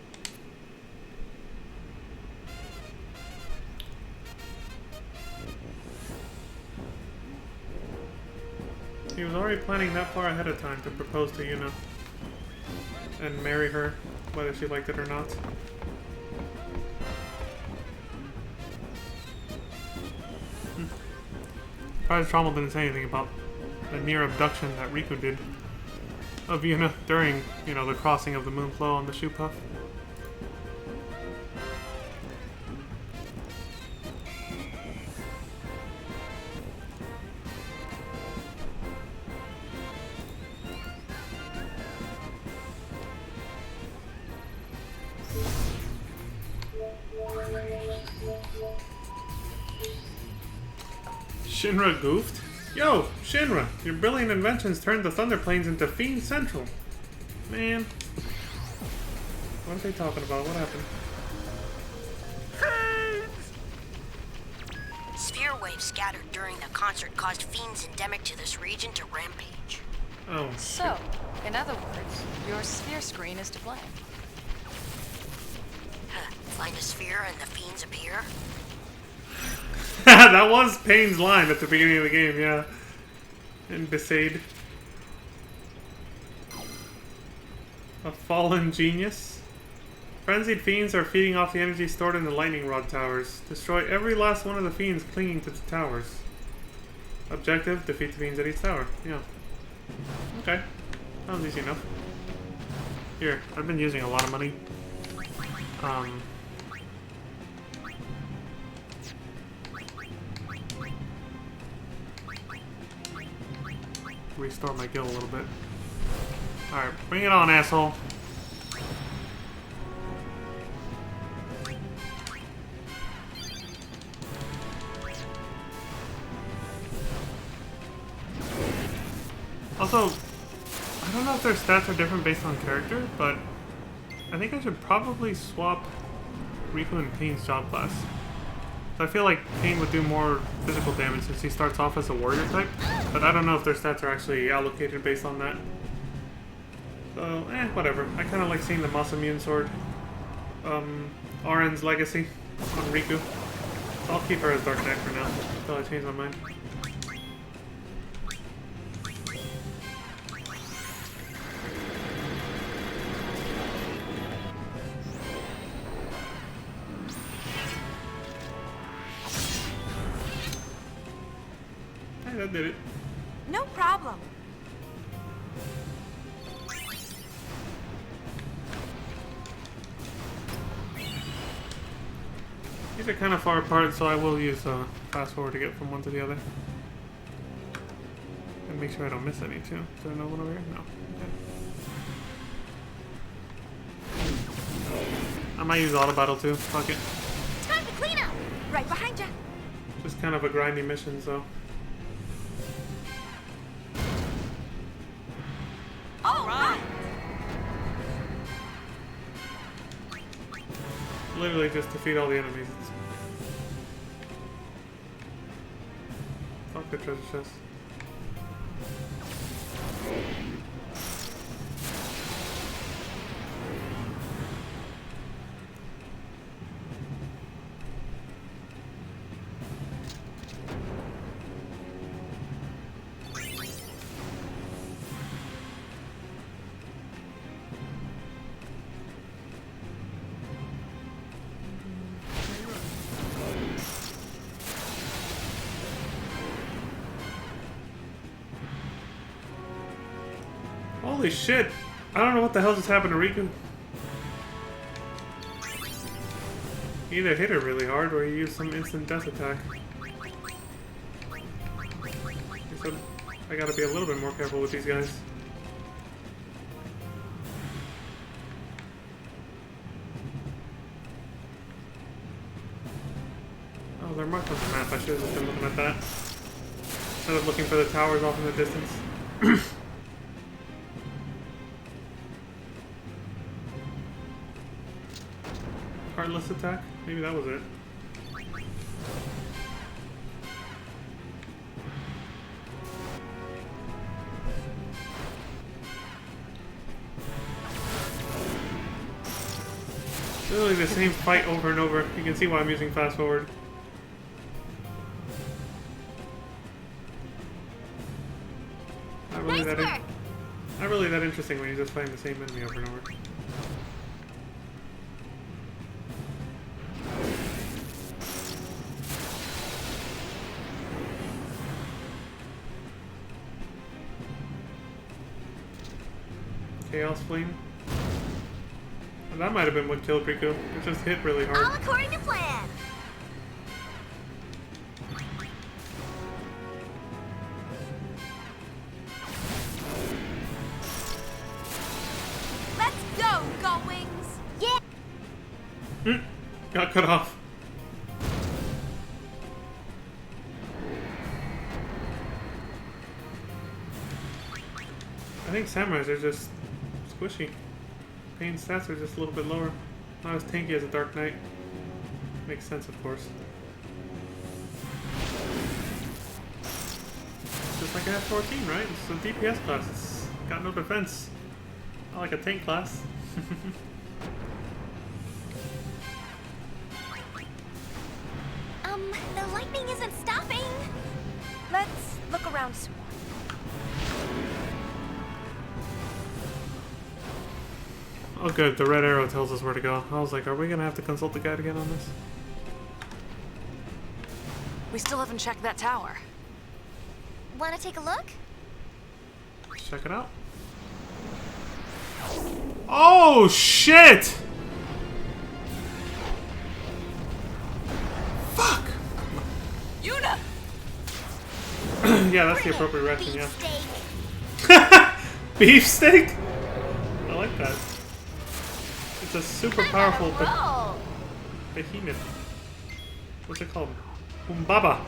He was already planning that far ahead of time to propose to Yuna and marry her, whether she liked it or not. Surprised Trommel didn't say anything about the near abduction that Riku did of Yuna during, you know, the crossing of the Moonflow on the Shoe Puff. Shinra goofed? Yo, Shinra, your brilliant inventions turned the Thunder Plains into Fiend Central. Man. What are they talking about? What happened? Sphere waves scattered during the concert caused fiends endemic to this region to rampage. Oh. So, in other words, your sphere screen is to blame. Find a sphere and the fiends appear? That was Payne's line at the beginning of the game, yeah. In Besaid. A fallen genius. Frenzied fiends are feeding off the energy stored in the lightning rod towers. Destroy every last one of the fiends clinging to the towers. Objective, defeat the fiends at each tower. Yeah. Okay. Sounds easy enough. Here, I've been using a lot of money. Restore my guild a little bit. Alright, bring it on, asshole. Also, I don't know if their stats are different based on character, but I think I should probably swap Riku and Payne's job class. So I feel like Payne would do more physical damage since he starts off as a warrior type, but I don't know if their stats are actually allocated based on that. So, whatever. I kind of like seeing the Masamune sword. Auron's legacy on Riku. So I'll keep her as Dark Knight for now, until I change my mind. That did it. No problem. These are kind of far apart, so I will use fast forward to get from one to the other. And make sure I don't miss any too. Is there another one over here? No. Okay. I might use auto battle too. Fuck it. Time to clean up. Right behind you. Just kind of a grindy mission, so. All right. literally just defeat all the enemies. Fuck the treasure chest. Holy shit! I don't know what the hell just happened to Riku. He either hit her really hard or he used some instant death attack. So I gotta be a little bit more careful with these guys. Oh, they're marked on the map. I should have just been looking at that. Instead of looking for the towers off in the distance. Heartless attack? Maybe that was it. Literally the same fight over and over. You can see why I'm using fast forward. Not really that interesting when you're just fighting the same enemy over and over. Chaos Flame. Well, that might have been what killed Riku. It just hit really hard. All according to plan. Let's go, Gullwings! Yeah! Got cut off. I think samurais are just squishy. Pain stats are just a little bit lower. Not as tanky as a Dark Knight. Makes sense, of course. Just like a F-14, right? It's a DPS class. It's got no defense. Not like a tank class. The lightning isn't stopping. Let's look around some more. Oh good, the red arrow tells us where to go. I was like, are we gonna have to consult the guide again on this? We still haven't checked that tower. Want to take a look? Let's check it out. Oh shit! Fuck! Yuna! Yeah, that's the appropriate reaction, yeah. Beefsteak? I like that. It's a super powerful behemoth. What's it called? Umbaba.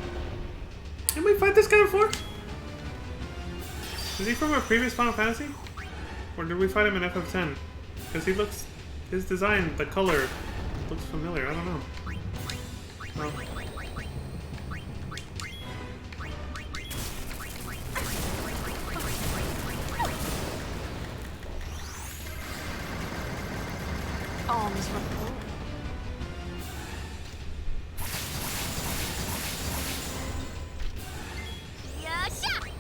Didn't we fight this guy before? Is he from a previous Final Fantasy? Or did we fight him in FF10? Because he looks... his design, the color, looks familiar. I don't know. Well, Oh, Miss Rapport. Yasha!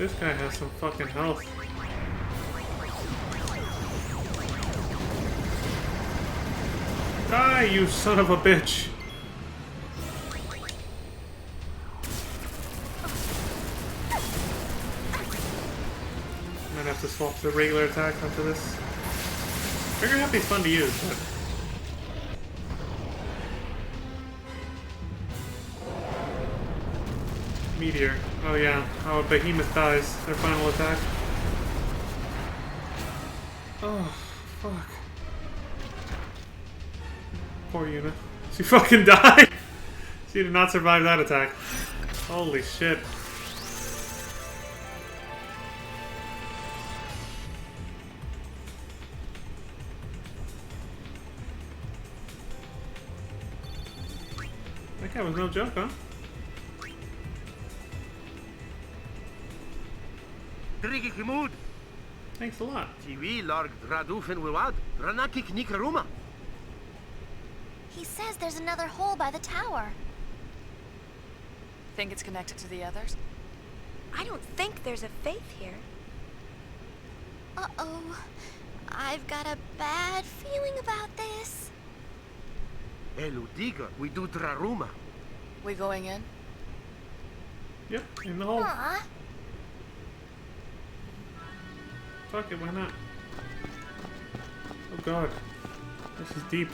this guy has some fucking health. Die, you son of a bitch! Might have to swap the regular attack onto this. Trigger Happy's fun to use, but... Meteor. Oh yeah. Oh, Behemoth dies. Their final attack. Oh, fuck. Poor Yuna. She fucking died! She did not survive that attack. Holy shit. That guy was no joke, huh? Thanks a lot. He says there's another hole by the tower. Think it's connected to the others? I don't think there's a faith here. Uh-oh. I've got a bad feeling about this. We do Draruma. We going in? Yep, in the hole. Aw. Fuck it, why not? Oh god. This is deep.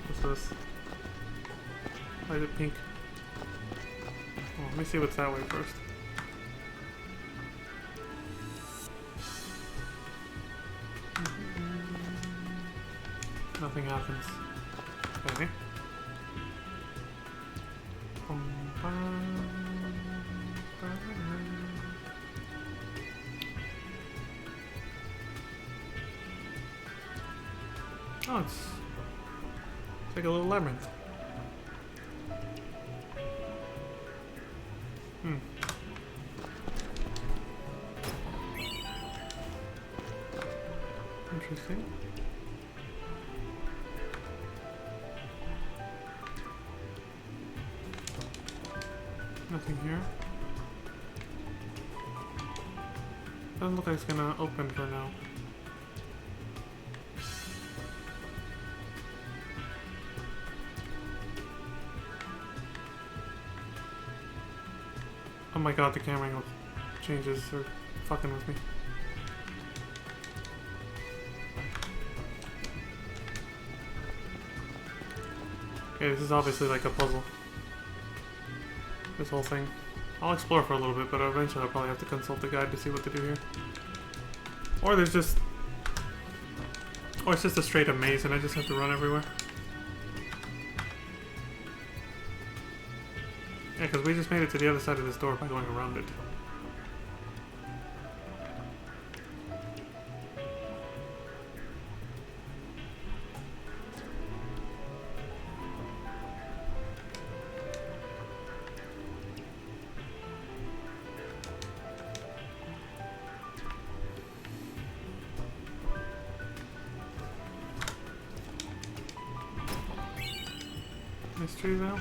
What's this? Why is it pink? Oh, let me see what's that way first. Nothing happens. Okay. Oh, it's like a little labyrinth. Interesting. Nothing here. Doesn't look like it's gonna open for now. Oh my god, the camera angle changes are fucking with me. Okay, this is obviously like a puzzle. This whole thing. I'll explore for a little bit, but eventually I'll probably have to consult the guide to see what to do here. Or there's just... Or it's just a straight up maze and I just have to run everywhere. Yeah, because we just made it to the other side of this door by going around it. Mystery though.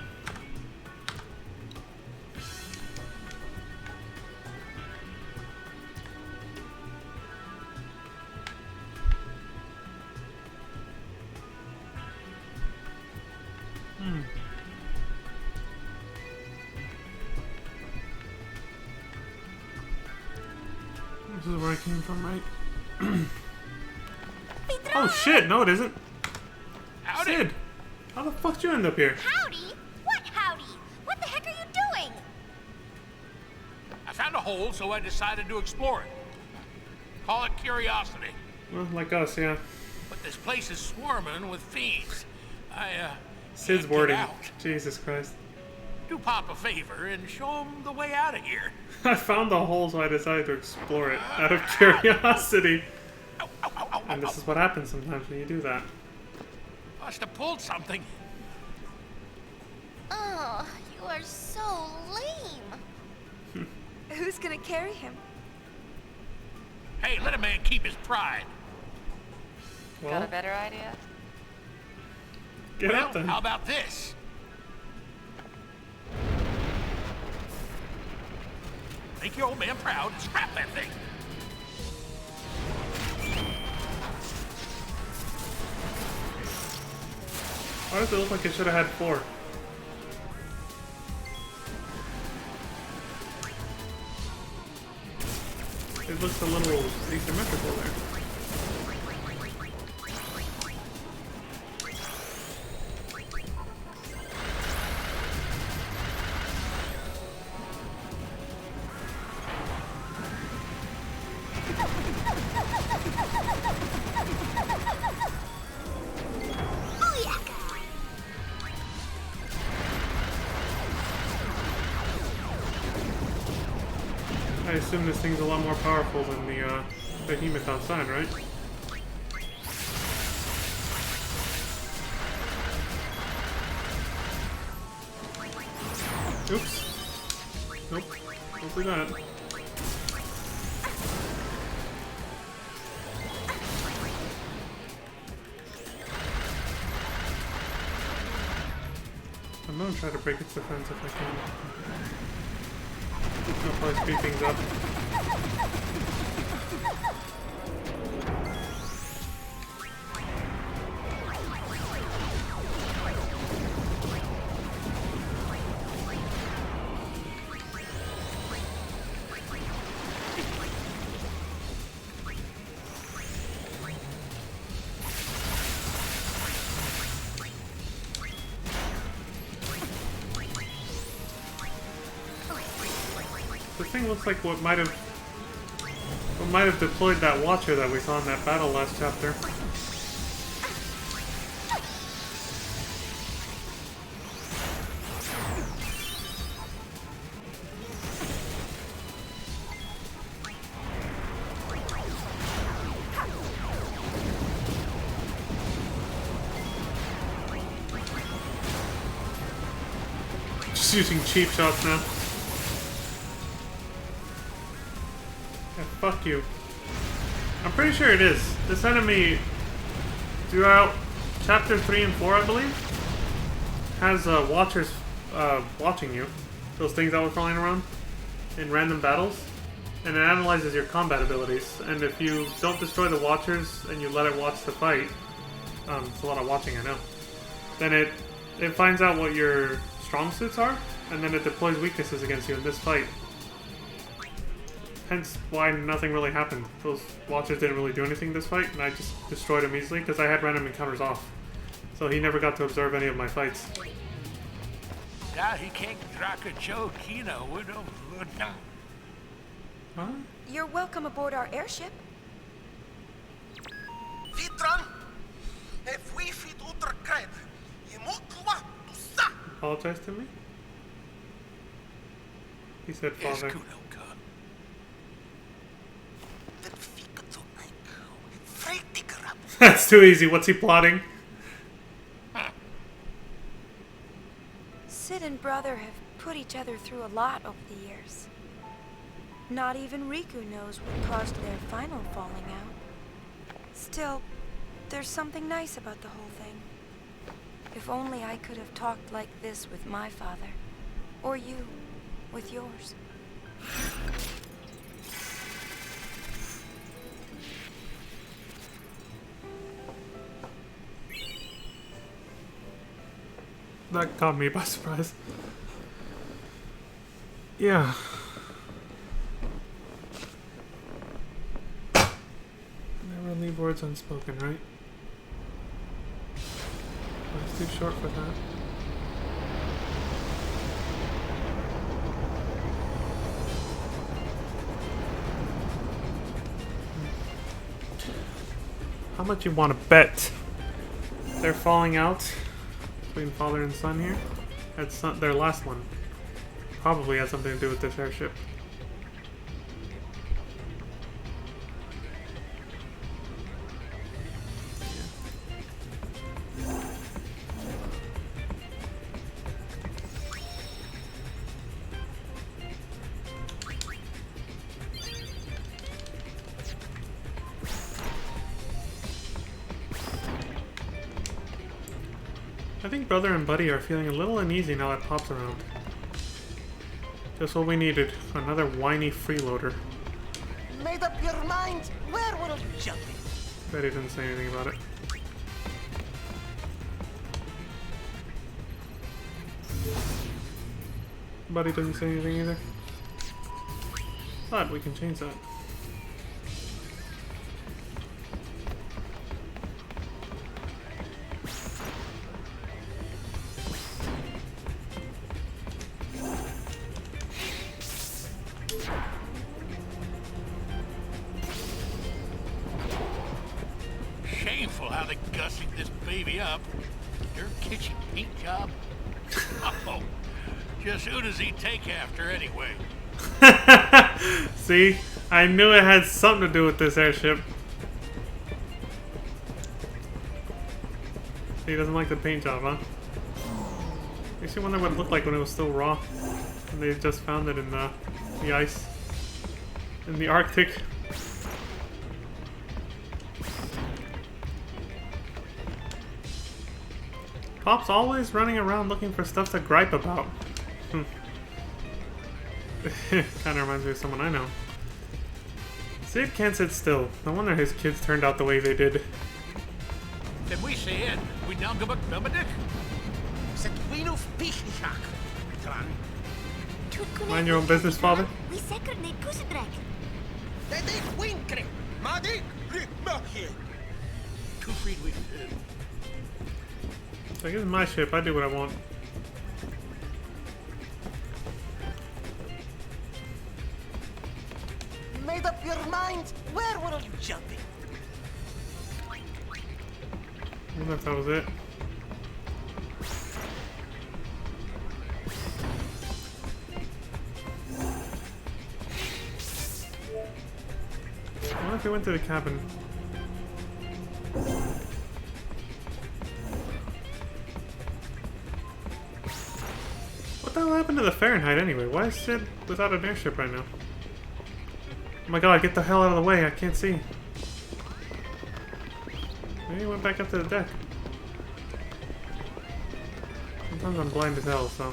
This is where I came from, right? Oh shit, no it isn't. Howdy. Sid, how the fuck did you end up here? Howdy? What howdy? What the heck are you doing? I found a hole, so I decided to explore it. Call it curiosity. Well, like us, yeah. But this place is swarming with fiends. Sid's can't get wording. out. Jesus Christ. Do Pop a favor and show him the way out of here. I found the hole, so I decided to explore it out of curiosity. And this is what happens sometimes when you do that. Must have pulled something. Oh, you are so lame. Who's gonna carry him? Hey, let a man keep his pride. Got a better idea? Get well, out then. How about this? Make your old man proud and scrap that thing. Why does it look like it should have had 4? It looks a little asymmetrical there. I assume this thing's a lot more powerful than the behemoth outside, right? Oops. Nope. Don't do that. I'm gonna try to break its defense if I can. I'll probably speed things up. The thing looks like what might have deployed that Watcher that we saw in that battle last chapter. Just using cheap shots now. Fuck you. I'm pretty sure it is. This enemy, throughout chapter 3 and 4, I believe, has watchers watching you. Those things that were flying around in random battles. And it analyzes your combat abilities. And if you don't destroy the watchers and you let it watch the fight, it's a lot of watching, I know, then it finds out what your strong suits are, and then it deploys weaknesses against you in this fight. Hence why nothing really happened. Those watchers didn't really do anything this fight, and I just destroyed him easily because I had random encounters off. So he never got to observe any of my fights. Huh? You're welcome aboard our airship. Apologize to me? He said father. That's too easy. What's he plotting? Sid and brother have put each other through a lot over the years. Not even Riku knows what caused their final falling out. Still, there's something nice about the whole thing. If only I could have talked like this with my father. Or you, with yours. That caught me by surprise. Yeah. Never leave words unspoken, right? Life's too short for that. How much you want to bet they're falling out between father and son here? That's not their last one. Probably has something to do with this airship. I think Brother and Buddy are feeling a little uneasy now that Pop's around. Just what we needed. Another whiny freeloader. Made up your mind? Where will you jump in? Bet he didn't say anything about it. Buddy didn't say anything either. But we can change that. Shameful how they gussied this baby up. Your kitchen paint job? Oh, just who does he take after anyway? See? I knew it had something to do with this airship. He doesn't like the paint job, huh? Makes you wonder what it looked like when it was still raw. And they just found it in the ice. In the Arctic. Pop's always running around looking for stuff to gripe about. Kinda reminds me of someone I know. Sid can't sit still. No wonder his kids turned out the way they did. Then we say it. We now go back Belmedic. Mind your own business, father. We secretly kusidrek. It's like, this is my ship. I do what I want. You made up your mind? Where were you jumping? I wonder if that was it. I wonder if he went to the cabin. What the hell happened to the Fahrenheit anyway? Why is Sid without an airship right now? Oh my god, get the hell out of the way, I can't see. Maybe he went back up to the deck. Sometimes I'm blind as hell, so.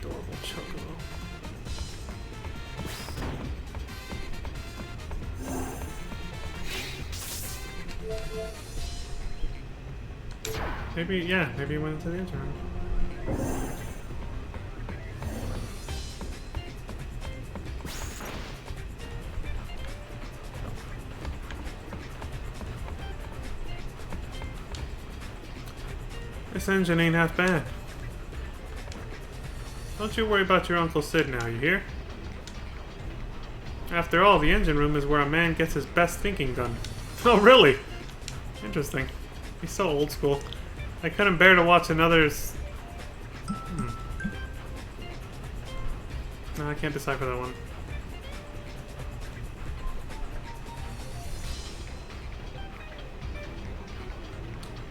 Adorable Chocobo. Maybe, yeah, maybe he went into the intern. This engine ain't half bad. Don't you worry about your Uncle Sid now, you hear? After all, the engine room is where a man gets his best thinking done. Oh, really? Interesting. He's so old school. I couldn't bear to watch another's... No, I can't decipher that one.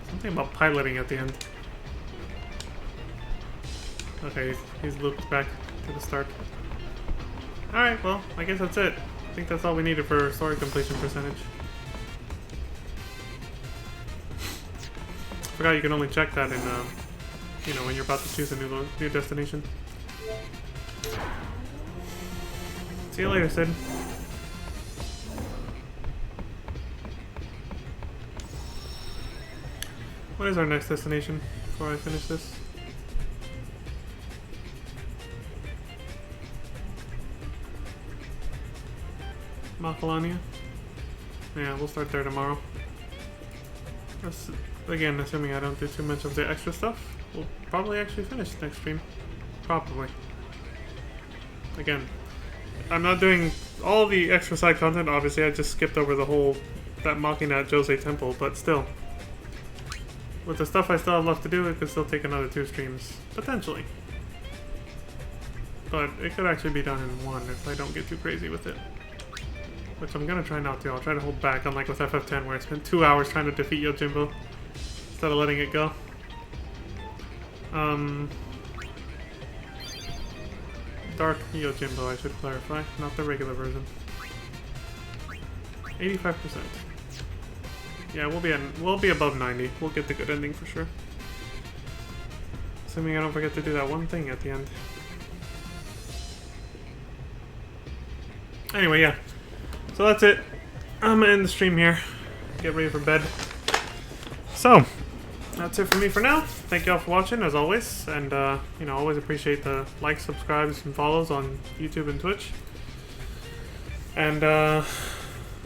Something about piloting at the end. Okay, he's looped back to the start. Alright, well, I guess that's it. I think that's all we needed for story completion percentage. Forgot you can only check that in, you know, when you're about to choose a new destination. See you later, Sid. What is our next destination before I finish this? Macalania? Yeah, we'll start there tomorrow. That's, again, assuming I don't do too much of the extra stuff, we'll probably actually finish next stream. Probably. Again, I'm not doing all the extra side content, obviously. I just skipped over the whole, that Machina at Jose Temple, but still. With the stuff I still have left to do, it could still take another 2 streams. Potentially. But it could actually be done in 1 if I don't get too crazy with it. Which I'm gonna try not to. I'll try to hold back, unlike with FF10 where I spent 2 hours trying to defeat Yojimbo instead of letting it go. Dark Yojimbo, I should clarify, not the regular version. 85%. Yeah, we'll be above 90. We'll get the good ending for sure. Assuming I don't forget to do that one thing at the end. Anyway, yeah. So that's it. I'm gonna end the stream here. Get ready for bed. So, that's it for me for now. Thank y'all for watching, as always. And, you know, always appreciate the likes, subscribes, and follows on YouTube and Twitch. And,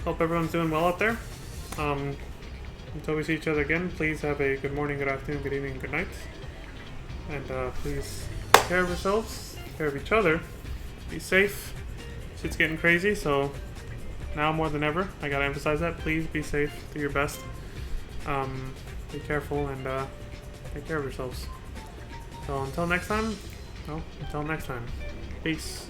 hope everyone's doing well out there. Until we see each other again, please have a good morning, good afternoon, good evening, good night. And, please take care of yourselves, take care of each other. Be safe. Shit's getting crazy, so now more than ever, I gotta emphasize that. Please be safe, do your best. Be careful, and take care of yourselves. So until next time, well, until next time, peace.